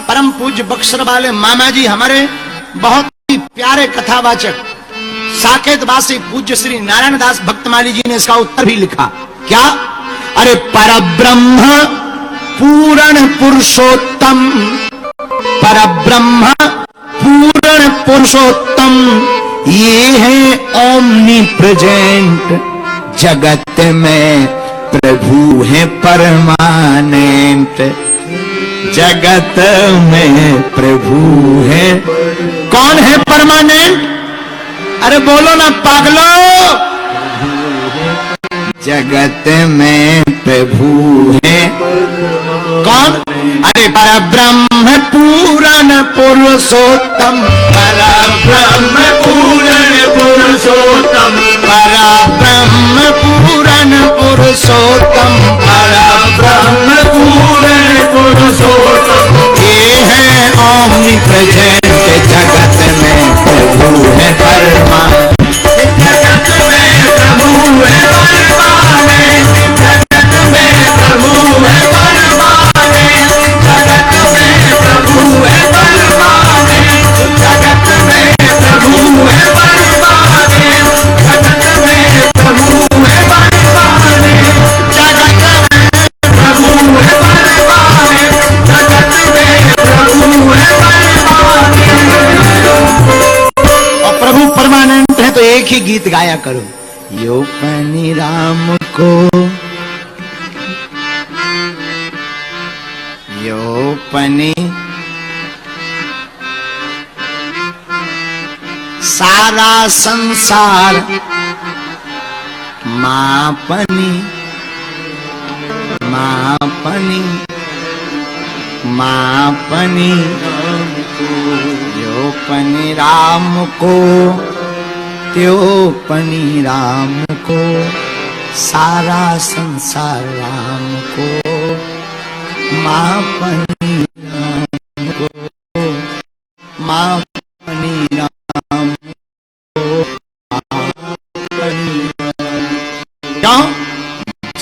परम पूज्य बक्सर वाले मामा जी हमारे बहुत ही प्यारे कथावाचक साकेत वासी पूज्य श्री नारायण दास भक्तमाली जी ने इसका उत्तर भी लिखा। क्या? अरे परब्रह्म पूर्ण पुरुषोत्तम, परब्रह्म पूर्ण पुरुषोत्तम, ये है ओमनी प्रेजेंट, जगत में प्रभु है परमानेंट, जगत में प्रभु है। कौन है परमानेंट? अरे बोलो ना पागलो, जगत में प्रभु है कौन? अरे परब्रह्म पूर्ण पुरुषोत्तम, परब्रह्म पूर्ण पुरुषोत्तम, परब्रह्म पूर्ण पुरुषोत्तम, परब्रह्म पूर्ण पुरुषोत्तम, ये है ओमनी प्रेजेंट, जगत में प्रभु है परमानेंट, जगत में प्रभु है परमानेंट, जगत में प्रभु है परमानेंट, जगत में प्रभु है परमानेंट, जगत में प्रभु है परमानेंट, जगत में प्रभु है परमानेंट, जगत में प्रभु है परमानेंट, जगत में प्रभु है परमानेंट। और प्रभु परमानेंट है तो एक ही गीत गाया करो, यो पनी राम को, यो पनी सारा संसार, मापनी मापनी मापनी, यो पनी राम को, त्यो पनी राम को, सारा संसार राम को, मापनी राम को, मापनी राम को, मापनी क्यों?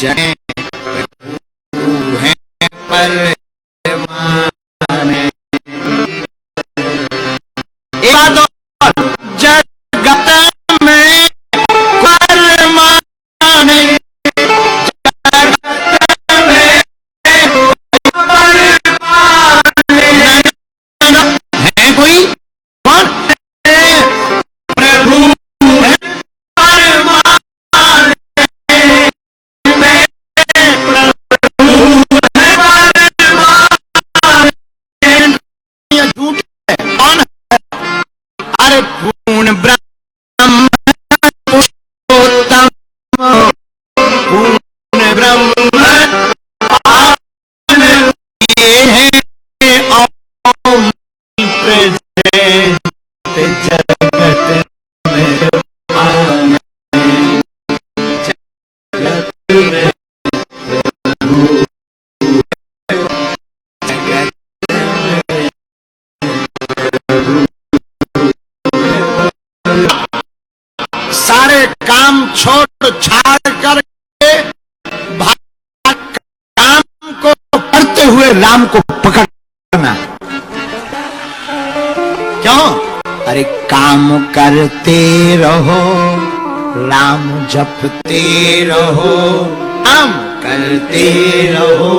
जय प्रभु है परमानेंट। जगत में परमानेंट, सारे काम छोड़ छाड़ करके काम को करते हुए राम को पकड़ना। क्यों? अरे काम करते रहो, राम जपते रहो, काम करते रहो,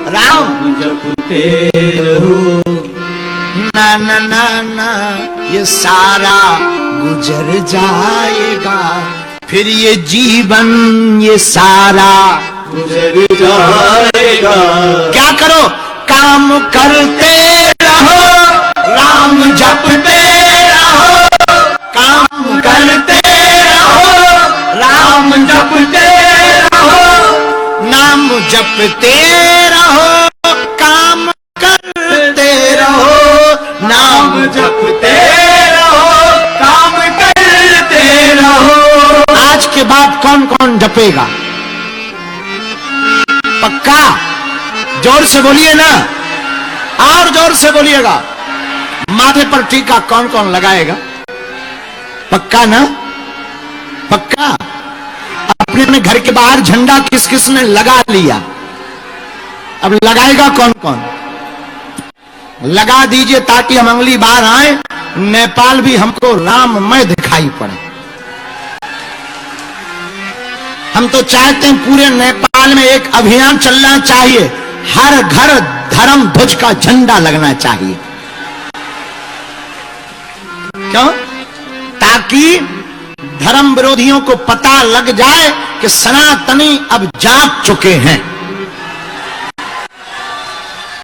राम जपते रहो। ना ना ना ना, ये सारा गुजर जाएगा, फिर ये जीवन ये सारा गुजर जाएगा। क्या करो? काम करते रहो, राम जपते रहो, काम करते रहो, राम जपते रहो, नाम जपते रहो, काम करते रहो, नाम जपते रहो, काम करते रहो। आज के बाद कौन कौन जपेगा? पक्का? जोर से बोलिए ना, और जोर से बोलिएगा। माथे पर टीका कौन कौन लगाएगा? पक्का ना? पक्का? अपने अपने घर के बाहर झंडा किस किस ने लगा लिया, अब लगाएगा कौन कौन? लगा दीजिए ताकि हम अगली बार आए, नेपाल भी हमको राममय दिखाई पड़े। हम तो चाहते हैं पूरे नेपाल में एक अभियान चलना चाहिए, हर घर धर्म ध्वज का झंडा लगना चाहिए। क्यों? ताकि धर्म विरोधियों को पता लग जाए कि सनातनी अब जाग चुके हैं।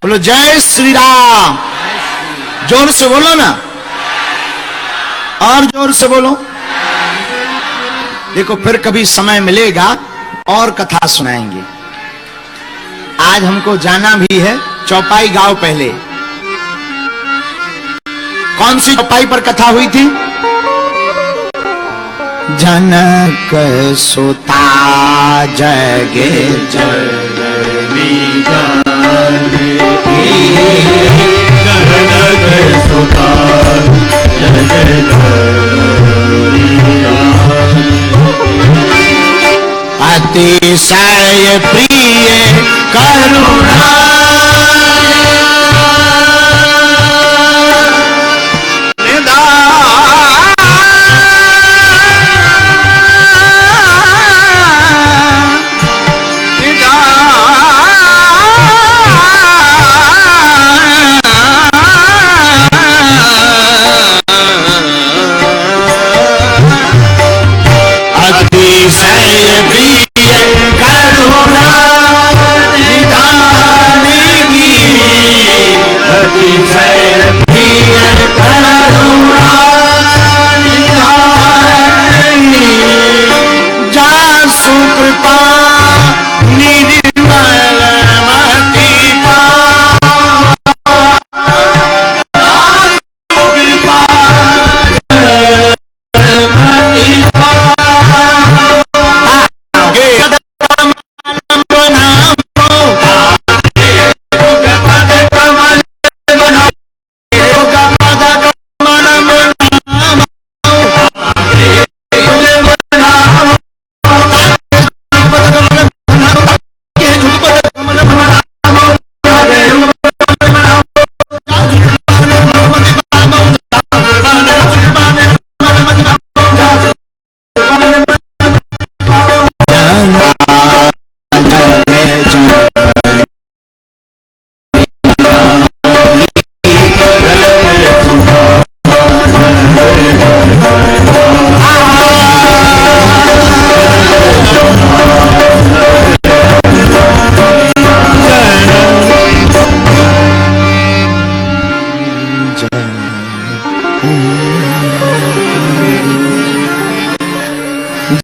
बोलो जय श्री राम। जोर से बोलो ना, और जोर से बोलो। देखो फिर कभी समय मिलेगा और कथा सुनाएंगे। आज हमको जाना भी है चौपाई गांव। पहले कौन सी चौपाई पर कथा हुई थी? जनक सुता जगे जननी जनक सुता जगे अतिशय प्रिय करुणा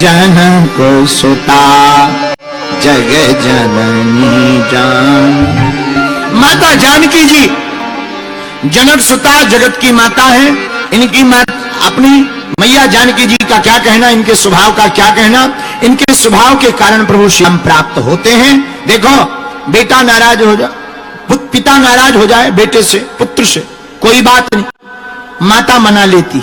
जनक सुता जग जननी जान। माता जानकी जी जनक सुता जगत की माता है। इनकी अपनी मैया जानकी जी का क्या कहना, इनके स्वभाव का क्या कहना। इनके स्वभाव के कारण प्रभु श्याम प्राप्त होते हैं। देखो, बेटा नाराज हो जाए, पिता नाराज हो जाए बेटे से, पुत्र से, कोई बात नहीं, माता मना लेती।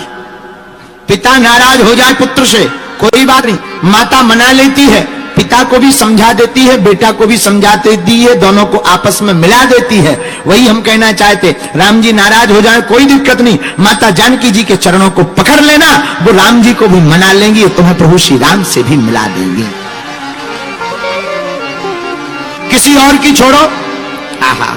पिता नाराज हो जाए पुत्र से, कोई बात नहीं, माता मना लेती है। पिता को भी समझा देती है, बेटा को भी समझा देती है, दोनों को आपस में मिला देती है। वही हम कहना चाहते, राम जी नाराज हो जाए कोई दिक्कत नहीं, माता जानकी जी के चरणों को पकड़ लेना, वो राम जी को भी मना लेंगी, तुम्हें प्रभु श्री राम से भी मिला देंगी। किसी और की छोड़ो, आहा,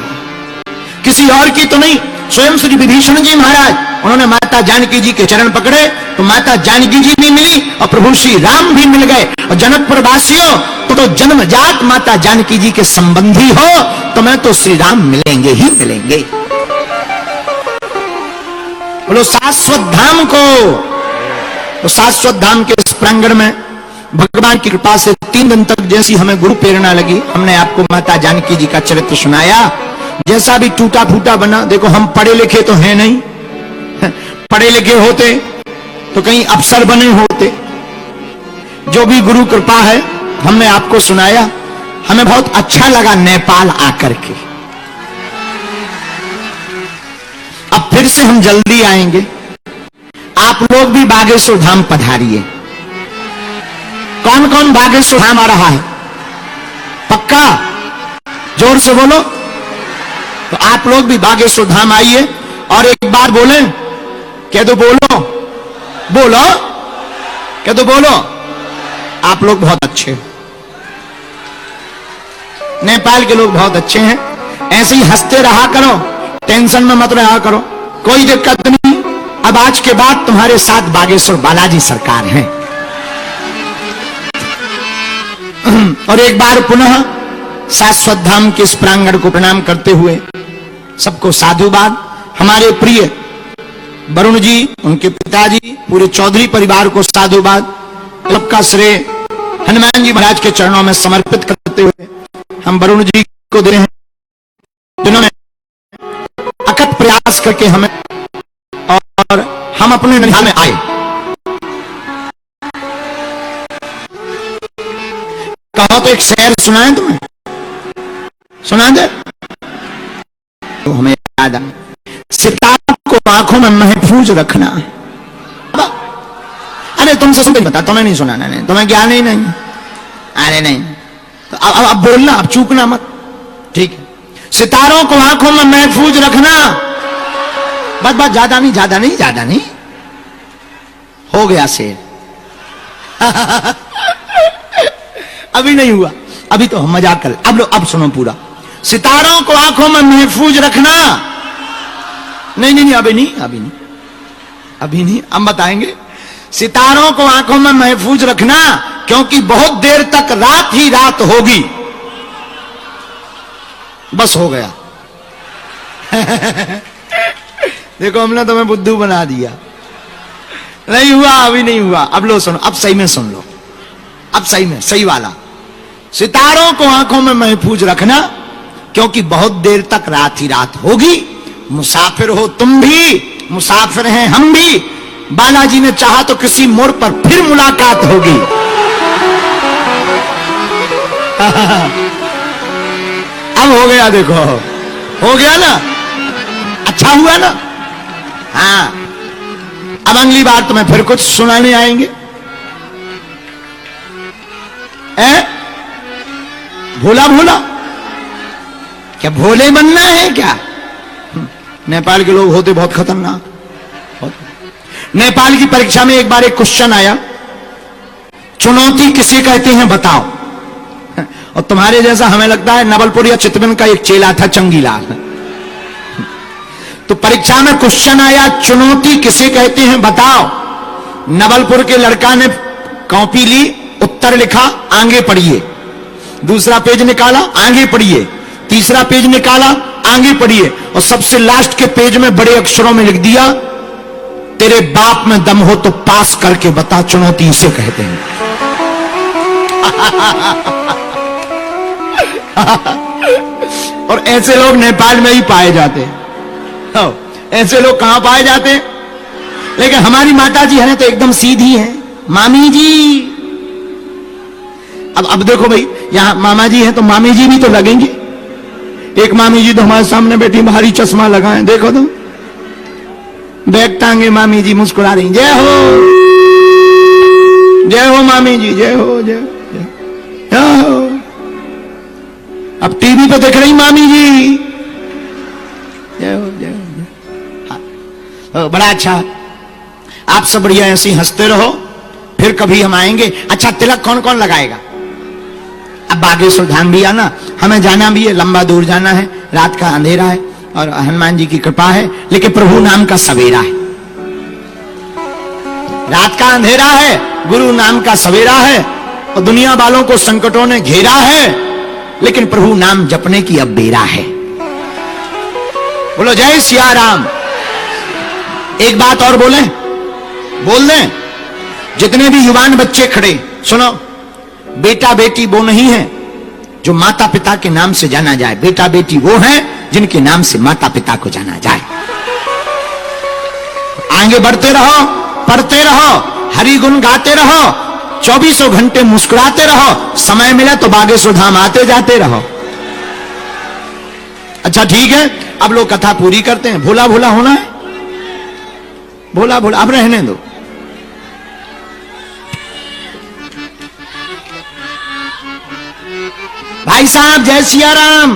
किसी और की तो नहीं, स्वयं श्री विभीषण जी महाराज, उन्होंने माता जानकी जी के चरण पकड़े तो माता जानकी जी भी मिली और प्रभु श्री राम भी मिल गए। और जनकपुर वासियों, तो जन्मजात माता जानकी जी के संबंधी हो, तुम्हें तो श्री राम मिलेंगे ही मिलेंगे। बोलो शाश्वत धाम को। तो शाश्वत धाम के इस प्रांगण में भगवान की कृपा से 3 दिन तक जैसी हमें गुरु प्रेरणा लगी, हमने आपको माता जानकी जी का चरित्र सुनाया। जैसा भी टूटा फूटा बना, देखो हम पढ़े लिखे तो हैं नहीं, पढ़े लिखे होते तो कहीं अफसर बने होते। जो भी गुरु कृपा है, हमने आपको सुनाया, हमें बहुत अच्छा लगा नेपाल आकर के। अब फिर से हम जल्दी आएंगे, आप लोग भी बागेश्वर धाम पधारिए। कौन कौन बागेश्वर धाम आ रहा है? पक्का? जोर से बोलो। तो आप लोग भी बागेश्वर धाम आइए और एक बार बोलें, कह दो बोलो, बोलो, कह दो बोलो। आप लोग बहुत अच्छे, नेपाल के लोग बहुत अच्छे हैं। ऐसे ही हंसते रहा करो, टेंशन में मत रहा करो, कोई दिक्कत नहीं। अब आज के बाद तुम्हारे साथ बागेश्वर बालाजी सरकार हैं। और एक बार पुनः शाश्वत धाम के इस प्रांगण को प्रणाम करते हुए सबको साधुवाद। हमारे प्रिय वरुण जी, उनके पिताजी, पूरे चौधरी परिवार को साधुवाद। सबका श्रेय हनुमान जी महाराज के चरणों में समर्पित करते हुए हम वरुण जी को दे रहे हैं, जिन्होंने अकथ प्रयास करके हमें और हम अपने निगाह में आए। कहो तो एक शेर सुनाएं तुम्हें, सुना दे तो हमें याद आ। सितारों को आंखों में महफूज रखना। अरे तुमसे सुन बता, तुम्हें नहीं सुनाना, नहीं तुम्हें ज्ञान ही नहीं। अरे नहीं, तो अब बोलना, अब चूकना मत, ठीक है। सितारों को आंखों में महफूज रखना। बस बस, ज्यादा नहीं, ज्यादा नहीं, ज्यादा नहीं, हो गया शेर। अभी नहीं हुआ, अभी तो हम मजाक कर। अब लो, अब सुनो पूरा। सितारों को आंखों में महफूज रखना। नहीं नहीं नहीं, अभी नहीं, अभी नहीं, अभी नहीं, हम बताएंगे। सितारों को आंखों में महफूज रखना, क्योंकि बहुत देर तक रात ही रात होगी। बस हो गया। देखो, हमने तुम्हें बुद्धू बना दिया। नहीं हुआ, अभी नहीं हुआ। अब लो सुनो, अब सही में सुन लो, अब सही में, सही वाला। सितारों को आंखों में महफूज रखना, क्योंकि बहुत देर तक रात ही रात होगी। मुसाफिर हो तुम भी, मुसाफिर हैं हम भी। बालाजी ने चाहा तो किसी मोड़ पर फिर मुलाकात होगी। अब हो गया, देखो हो गया ना, अच्छा हुआ ना। हाँ, अब अगली बार तुम्हें फिर कुछ सुनाने आएंगे। भोला भोला, क्या भोले बनना है क्या? नेपाल के लोग होते बहुत खतरनाक। नेपाल की परीक्षा में एक बार एक क्वेश्चन आया, चुनौती किसे कहते हैं बताओ। और तुम्हारे जैसा हमें लगता है नवलपुर या चितवन का एक चेला था चंगीलाल। तो परीक्षा में क्वेश्चन आया, चुनौती किसे कहते हैं बताओ। नवलपुर के लड़का ने कॉपी ली, उत्तर लिखा, आगे पढ़िए। दूसरा पेज निकाला, आगे पढ़िए। तीसरा पेज निकाला, आगे पढ़िए। और सबसे लास्ट के पेज में बड़े अक्षरों में लिख दिया, तेरे बाप में दम हो तो पास करके बता, चुनौती इसे कहते हैं। और ऐसे लोग नेपाल में ही पाए जाते हैं। ऐसे लोग कहां पाए जाते हैं? लेकिन हमारी माता जी है ना तो एकदम सीधी है, मामी जी। अब देखो भाई, यहां मामा जी हैं तो मामी जी भी तो लगेंगे। एक मामी जी तो हमारे सामने बैठी, भारी चश्मा लगाए, देखो तो बैग टांगे मामी जी मुस्कुरा रही, जय हो मामी जी, जय हो जय हो। अब टीवी पे देख रही मामी जी, जय हो जय हो। बड़ा अच्छा, आप सब बढ़िया ऐसे हंसते रहो, फिर कभी हम आएंगे। अच्छा, तिलक कौन कौन लगाएगा? अब बागेश्वर धाम भी आना, हमें जाना भी है, लंबा दूर जाना है, रात का अंधेरा है और हनुमान जी की कृपा है, लेकिन प्रभु नाम का सवेरा है। रात का अंधेरा है, गुरु नाम का सवेरा है, और दुनिया वालों को संकटों ने घेरा है, लेकिन प्रभु नाम जपने की अब बेरा है। बोलो जय सिया राम। एक बात और बोल दें, जितने भी युवान बच्चे खड़े, सुनो, बेटा बेटी वो नहीं है जो माता पिता के नाम से जाना जाए, बेटा बेटी वो है जिनके नाम से माता पिता को जाना जाए। आगे बढ़ते रहो, पढ़ते रहो, हरि गुण गाते रहो, 24 घंटे मुस्कुराते रहो, समय मिला तो बागेश्वर धाम आते जाते रहो। अच्छा ठीक है, अब लोग कथा पूरी करते हैं। भोला भोला होना है, भोला भोला अब रहने दो। भाई साहब जय सिया राम,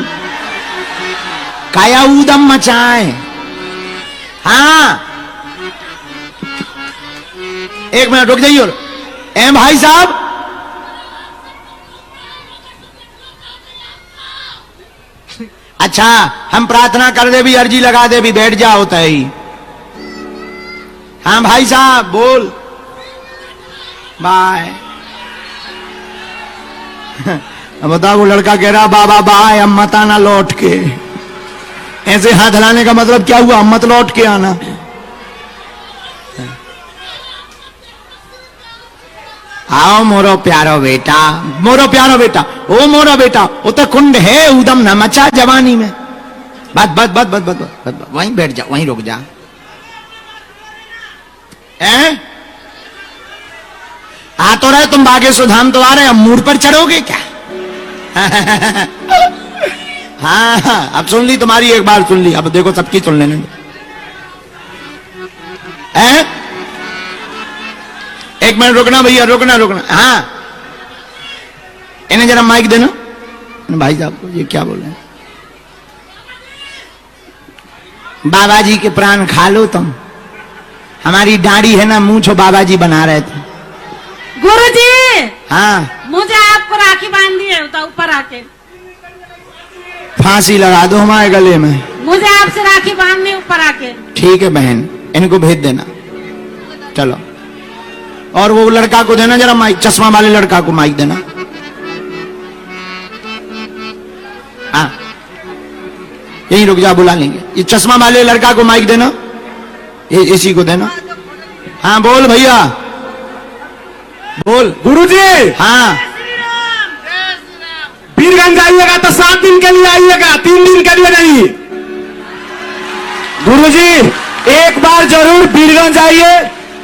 काया ऊदम मचाए। हाँ, एक मिनट रुक जाइए। ए भाई साहब, अच्छा हम प्रार्थना कर दे भी, अर्जी लगा दे भी, बैठ जा होता है ही। हाँ भाई साहब बोल, बाय। बताओ, वो लड़का कह रहा बाबा बाय, अब मत आना लौट के। ऐसे हाथ हिलाने का मतलब क्या हुआ? मत लौट के आना। आओ मोरो प्यारो बेटा, मोरो प्यारो बेटा, ओ मोरो बेटा, वो तो कुंड है उदम न मचा जवानी में। बस बस बस बस बस बस, वहीं बैठ जा, वहीं रुक जा। आ तो रहे तुम बागेश्वर धाम तो आ रहे, अब मूड पर चढ़ोगे क्या? हाँ हाँ, अब सुन ली तुम्हारी, एक बार सुन ली, अब देखो सबकी सुन लेने। एक मिनट रुकना भैया, रुकना। हाँ, इन्हें जरा माइक देना भाई साहब को। ये क्या बोल रहे हैं? बाबा जी के प्राण खा लो तुम। हमारी दाढ़ी है ना, मूंछो बाबा जी बना रहे थे। गुरुजी, हाँ, मुझे आपको राखी बांध दी है, ऊपर आके फांसी लगा दो हमारे गले में। मुझे आपसे राखी बांधनी, ऊपर आके। ठीक है बहन, इनको भेज देना। चलो, और वो लड़का को देना जरा माइक, चश्मा वाले लड़का को माइक देना। हाँ, यहीं रुक जा, बुला लेंगे। ये चश्मा वाले लड़का को माइक देना, ये इसी को देना। हाँ बोल भैया, बोल। गुरुजी, हाँ, पीरगंज आइएगा तो 7 दिन के लिए आइएगा, 3 दिन के लिए नहीं। गुरुजी, एक बार जरूर पीरगंज आइए,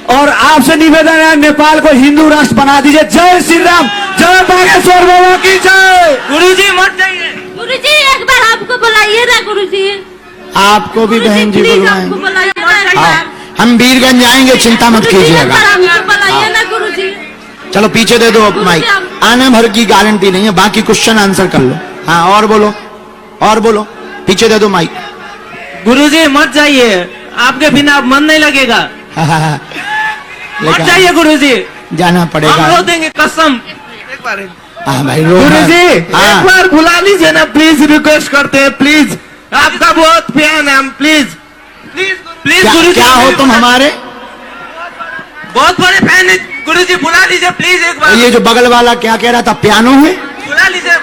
और आपसे निवेदन है, नेपाल को हिंदू राष्ट्र बना दीजिए। जय श्री राम, जय बागेश्वर बाबा की जय। गुरुजी मत जाइए। गुरुजी एक बार आपको बुलाइए ना। गुरुजी आपको भी बहन जी बुलवाएं। बुलाइए, हम वीरगंज आएंगे, चिंता मत कीजिएगा। बुलाइए ना गुरुजी। चलो पीछे दे दो माइक, आने भर की गारंटी नहीं है, बाकी क्वेश्चन आंसर कर लो। हाँ, और बोलो, और बोलो, पीछे दे दो माइक। गुरुजी मत जाइए, आपके बिना मन नहीं लगेगा। मत जाइए गुरुजी, जाना पड़ेगा, हम रो देंगे कसम। एक बार हाँ भाई रो। गुरुजी हाँ, एक बार बुला लीजिए ना प्लीज, रिक्वेस्ट करते हैं प्लीज, आपका बहुत प्यार है, हम प्लीज प्लीज प्लीज। गुरुजी क्या हो तुम हमारे? बहुत बड़े फैन है गुरुजी, बुला लीजिए प्लीज एक बार। ये जो बगल वाला क्या कह रहा था, पियानो है? बुला लीजिए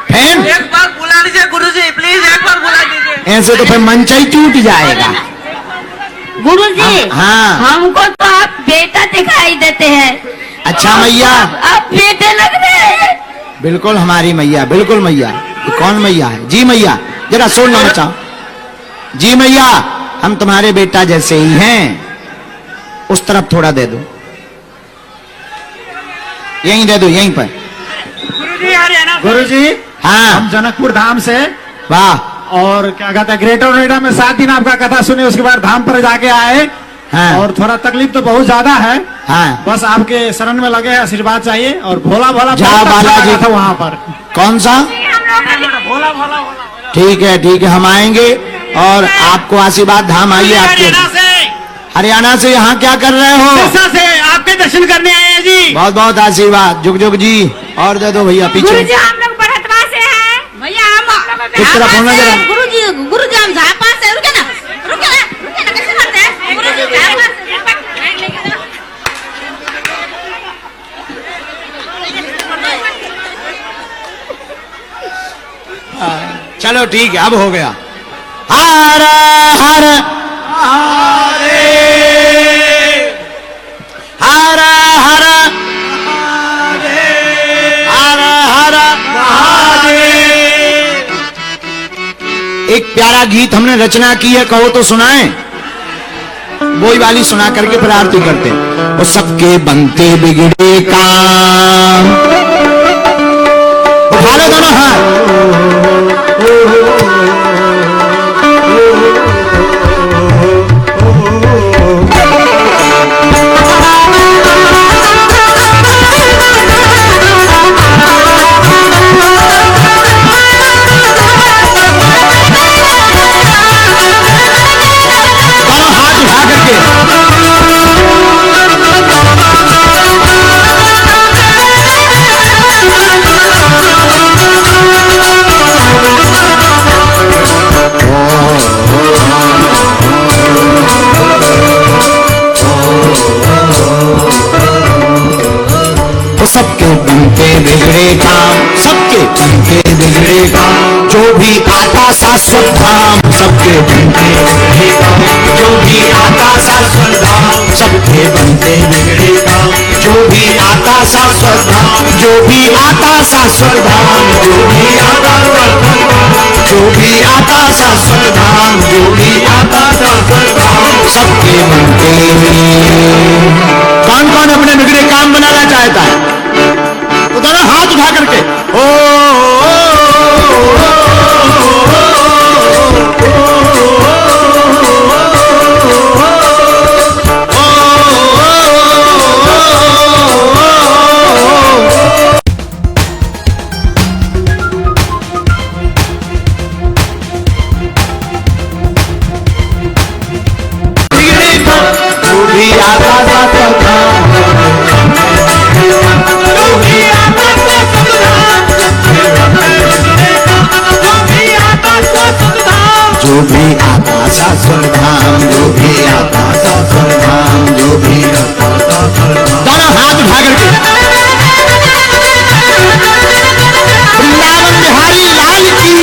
फैन, एक बार बुला लीजिए गुरुजी, प्लीज एक बार बुला लीजिए। ऐसे तो फिर मंच ही टूट जाएगा। गुरुजी, हाँ, हमको तो आप बेटा दिखाई देते हैं। अच्छा मैया, आप बेटे लग रहे हैं। बिल्कुल हमारी मैया, बिल्कुल मैया। ये कौन मैया है? जी मैया, जरा सुन ना बचाओ। जी मैया, हम तुम्हारे बेटा जैसे ही हैं। उस तरफ थोड़ा दे दो, यहीं दे दो, यहीं पर। गुरुजी, हाँ। हम जनकपुर धाम से, वाह। और क्या कहता है, ग्रेटर नोएडा में 7 दिन आपका कथा सुने, उसके बाद धाम पर जाके आए। हाँ। और थोड़ा तकलीफ तो बहुत ज्यादा है। हाँ। बस आपके शरण में लगे, आशीर्वाद चाहिए। और भोला भोला जा बहुत अच्छा बालाजी। लगा था वहाँ पर। कौन सा? भोला भोला ठीक है, ठीक है, हम आएंगे और आपको आशीर्वाद। धाम आइए आपके। हरियाणा से यहाँ क्या कर रहे हो? से आपके दर्शन करने आए हैं जी। बहुत बहुत आशीर्वाद। जुग जुग जी। और दे दो भैया पीछे। गुरुजी हम लोग बढ़तवा से हैं भैया। हम किस तरफ होना जरा? गुरुजी हम झापा से। रुके ना कैसे करते हैं गुरुजी? झापा से। चलो ठीक है, अब हो गया। हर हर हरे हर हर हर हर महादेव। एक प्यारा गीत हमने रचना की है, कहो तो सुनाएं। वही वाली सुना करके फिर आरती करते हैं। वो सबके बनते बिगड़े काम। उठा लो दोनों हाथ। सबके बनते बिगड़े काम, सबके बनते बिगड़े काम। जो भी आता शाश्वत धाम, सबके बनते बिगड़े काम। जो भी आता शाश्वत धाम, सबके बनते बिगड़े काम। जो भी आता शाश्वत धाम, जो भी आता शाश्वत धाम, जो भी आता जो भी आता शाश्वत धाम, जो भी आता शाश्वत धाम, सबके बनते। कौन कौन अपने बिगड़े काम बनाना चाहता है? तो दोनों हाथ उठा करके जो भी आता जो भी आता शाश्वत धाम, जो भी आता शाश्वत धाम, जो भी आता शाश्वत धाम। दोनों हाथ उठा करके वृंदावन बिहारी लाल की।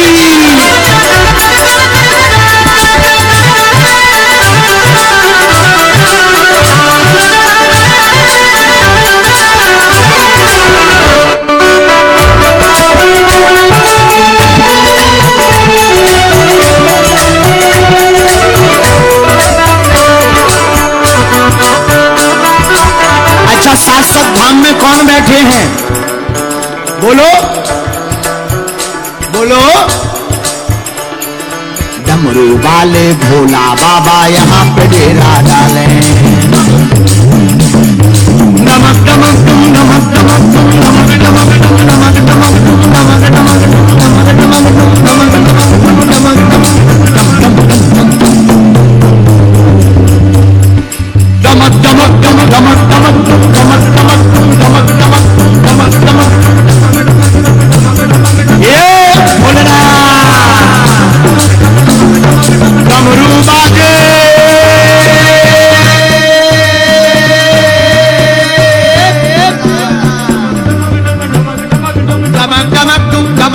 शाश्वत धाम में कौन बैठे हैं? बोलो बोलो। डमरू वाले भोला बाबा यहाँ पे डेरा डाले। नमक नमक तुम नमक नमक तुम नमक नमक तुम नमक नमक तुम नमक नमक तुम नमक नमक तुम नमक नमक तुम नमक नमक दमक दमक दमक दमक दमक दमक दमक दमक दमक दमक दमक। ये बोलना डमरू बाजे। दमक दमक तुम दमक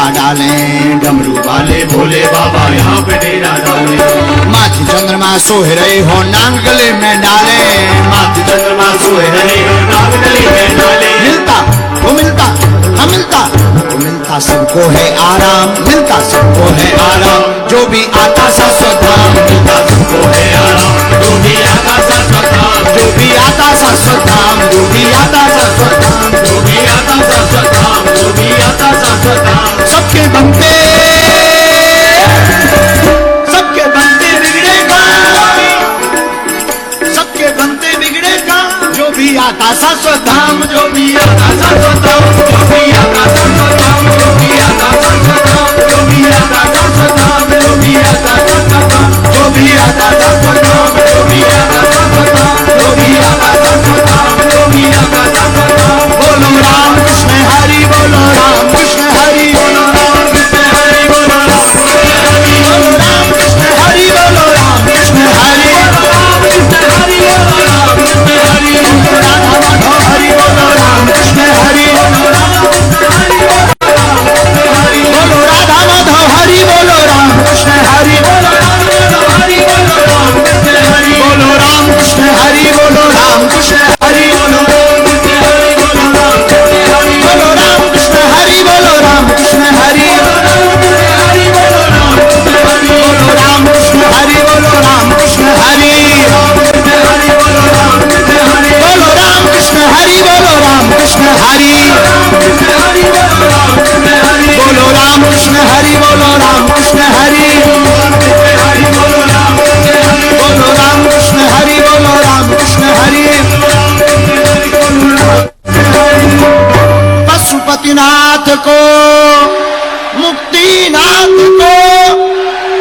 डेरा डालें, डमरू वाले भोले बाबा यहाँ पे डेरा डालें। माथे चंद्रमा सोह रहे हो नांग गले में डाले, माथे चंद्रमा सोह रहे हो नांग गले में डाले। मिलता वो मिलता हाँ मिलता वो मिलता सबको है आराम, मिलता सबको है आराम, जो भी आता शाश्वत धाम। मिलता सबको है आराम, जो भी आता शाश्वत धाम, जो भी आता शाश्वत धाम, जो भी आता शाश्वत धाम, जो भी आता शाश्वत धाम, जो भी आता शाश्वत धाम। सबके बनते बिगड़े काम, सबके बनते बिगड़े काम, जो भी आता शाश्वत धाम, जो भी आता शाश्वत धाम, जो भी आता शाश्वत धाम, जो भी आता शाश्वत धाम, जो भी आता शाश्वत धाम, जो भी आता शाश्वत धाम, जो भी आता शाश्वत धाम, जो भी आता शाश्वत धाम, जो भी आता शाश्वत धाम, जो भी आता शाश्वत धाम। बोलो राम कृष्ण हरि, बोलो राम कृष्ण हरि, बोलो राम कृष्ण हरि, बोलो राम कृष्ण हरि, बोलो राम कृष्ण हरि, बोलो राम कृष्ण हरि, बोलो राम कृष्ण हरि, बोलो राम कृष्ण हरि, बोलो राधा माधव हरि, बोलो राम कृष्ण हरि, बोलो राम कृष्ण हरि, बोलो राधा माधव हरि, बोलो राम कृष्ण हरि, बोलो राम माधव हरि, बोलो राम कृष्ण हरि, बोलो राम कृष्ण हरि, बोलो राम कृष्ण हरि, बोलो राम कृष्ण हरि, बोलो राम कृष्ण हरि, बोलो राम कृष्ण हरि, बोलो राम कृष्ण हरि, बोलो राम कृष्ण हरि, बोलो राम कृष्ण हरि, बोलो राम कृष्ण हरि, बोलो राम कृष्ण हरि, बोलो राम कृष्ण हरि, बोलो राम कृष्ण हरि, बोलो राम कृष्ण हरि, बोलो राम कृष्ण हरि, बोलो राम कृष्ण हरि, बोलो राम कृष्ण हरि, बोलो राम कृष्ण हरि, पशुपतिनाथ को, मुक्तिनाथ को,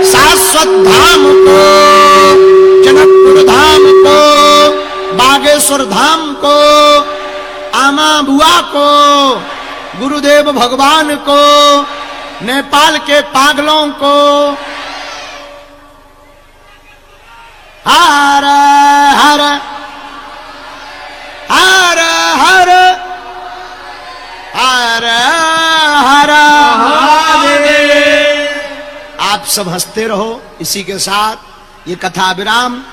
शाश्वत धाम को, जनकपुर धाम को, बागेश्वर धाम को, आमा बुआ को, गुरुदेव भगवान को, नेपाल के पागलों को, हर हर हर हर हर हर आप सब हंसते रहो। इसी के साथ ये कथा विराम।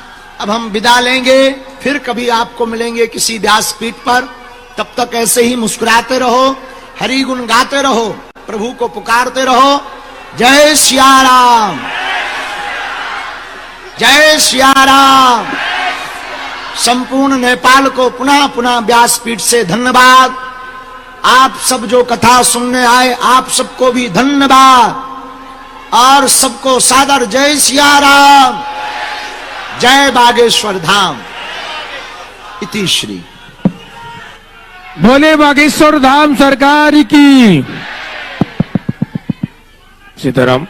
अब हम विदा लेंगे, फिर कभी आपको मिलेंगे किसी व्यासपीठ पर। तब तक ऐसे ही मुस्कुराते रहो, हरि गुण गाते रहो, प्रभु को पुकारते रहो। जय सिया राम, जय सिया राम। संपूर्ण नेपाल को पुनः पुनः व्यासपीठ से धन्यवाद। आप सब जो कथा सुनने आए, आप सबको भी धन्यवाद और सबको सादर जय सिया राम, जय बागेश्वर धाम। इति श्री बोले बागेश्वर धाम सरकार की सीताराम।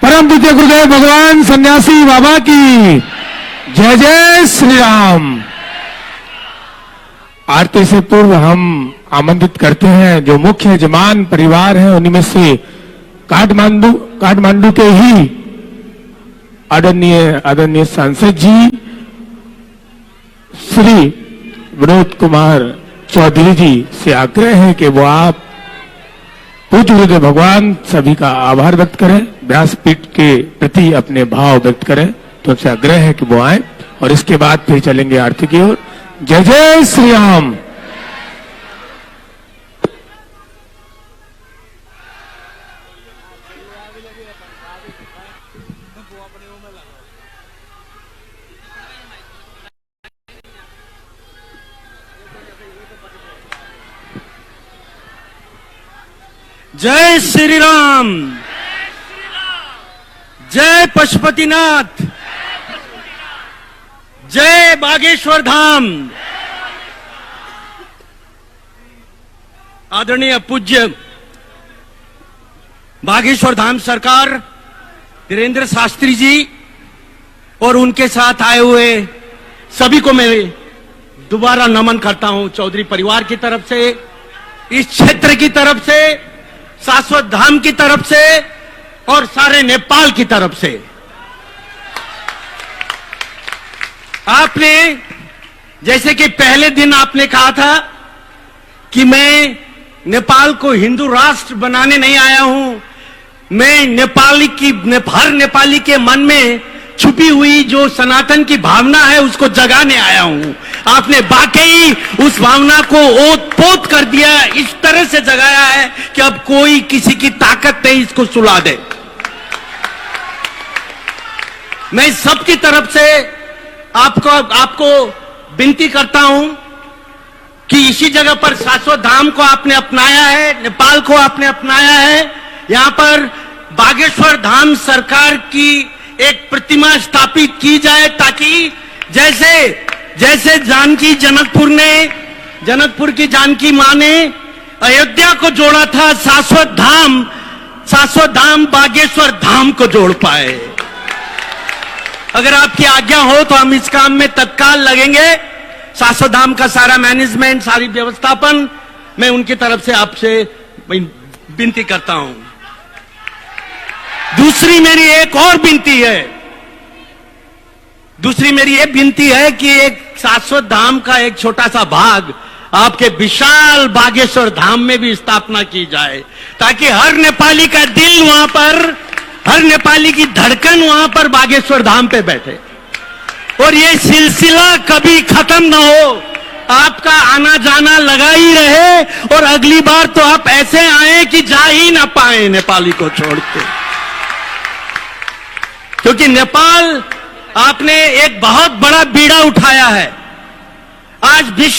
परम पूज्य गुरुदेव भगवान सन्यासी बाबा की जय जय श्री राम। आरती से पूर्व हम आमंत्रित करते हैं जो मुख्य यजमान परिवार हैं, उन्हीं में से काठमांडू के ही आदरणीय सांसद जी श्री विनोद कुमार चौधरी जी से आग्रह है कि वो आप पूज्य गुरुदेव भगवान सभी का आभार व्यक्त करें, व्यासपीठ के प्रति अपने भाव व्यक्त करें। तो उनसे आग्रह है कि वो आए और इसके बाद फिर चलेंगे आरती की ओर। जय जय श्री राम। जय श्री राम, जय पशुपतिनाथ, जय बागेश्वर धाम। आदरणीय पूज्य बागेश्वर धाम सरकार धीरेन्द्र शास्त्री जी और उनके साथ आए हुए सभी को मैं दोबारा नमन करता हूं। चौधरी परिवार की तरफ से, इस क्षेत्र की तरफ से, शाश्वत धाम की तरफ से और सारे नेपाल की तरफ से। आपने जैसे कि पहले दिन आपने कहा था कि मैं नेपाल को हिंदू राष्ट्र बनाने नहीं आया हूं। मैं हर नेपाली के मन में छुपी हुई जो सनातन की भावना है उसको जगाने आया हूं। आपने वाकई उस भावना को ओत-पोत कर दिया, इस तरह से जगाया है कि अब कोई किसी की ताकत नहीं इसको सुला दे। मैं सबकी तरफ से आपको विनती करता हूं कि इसी जगह पर शाश्वत धाम को आपने अपनाया है, नेपाल को आपने अपनाया है। यहां पर बागेश्वर धाम सरकार की एक प्रतिमा स्थापित की जाए, ताकि जैसे जानकी जनकपुर की जानकी मां ने अयोध्या को जोड़ा था, शाश्वत धाम बागेश्वर धाम को जोड़ पाए। अगर आपकी आज्ञा हो तो हम इस काम में तत्काल लगेंगे। शाश्वत धाम का सारा मैनेजमेंट, सारी व्यवस्थापन मैं उनकी तरफ से आपसे विनती करता हूं। दूसरी मेरी एक और विनती है कि एक शाश्वत धाम का एक छोटा सा भाग आपके विशाल बागेश्वर धाम में भी स्थापना की जाए, ताकि हर नेपाली का दिल वहां पर, हर नेपाली की धड़कन वहां पर बागेश्वर धाम पे बैठे और ये सिलसिला कभी खत्म ना हो। आपका आना जाना लगा ही रहे और अगली बार तो आप ऐसे आए कि जा ही ना पाए नेपाली को छोड़ के, क्योंकि नेपाल आपने एक बहुत बड़ा बीड़ा उठाया है। आज विश्व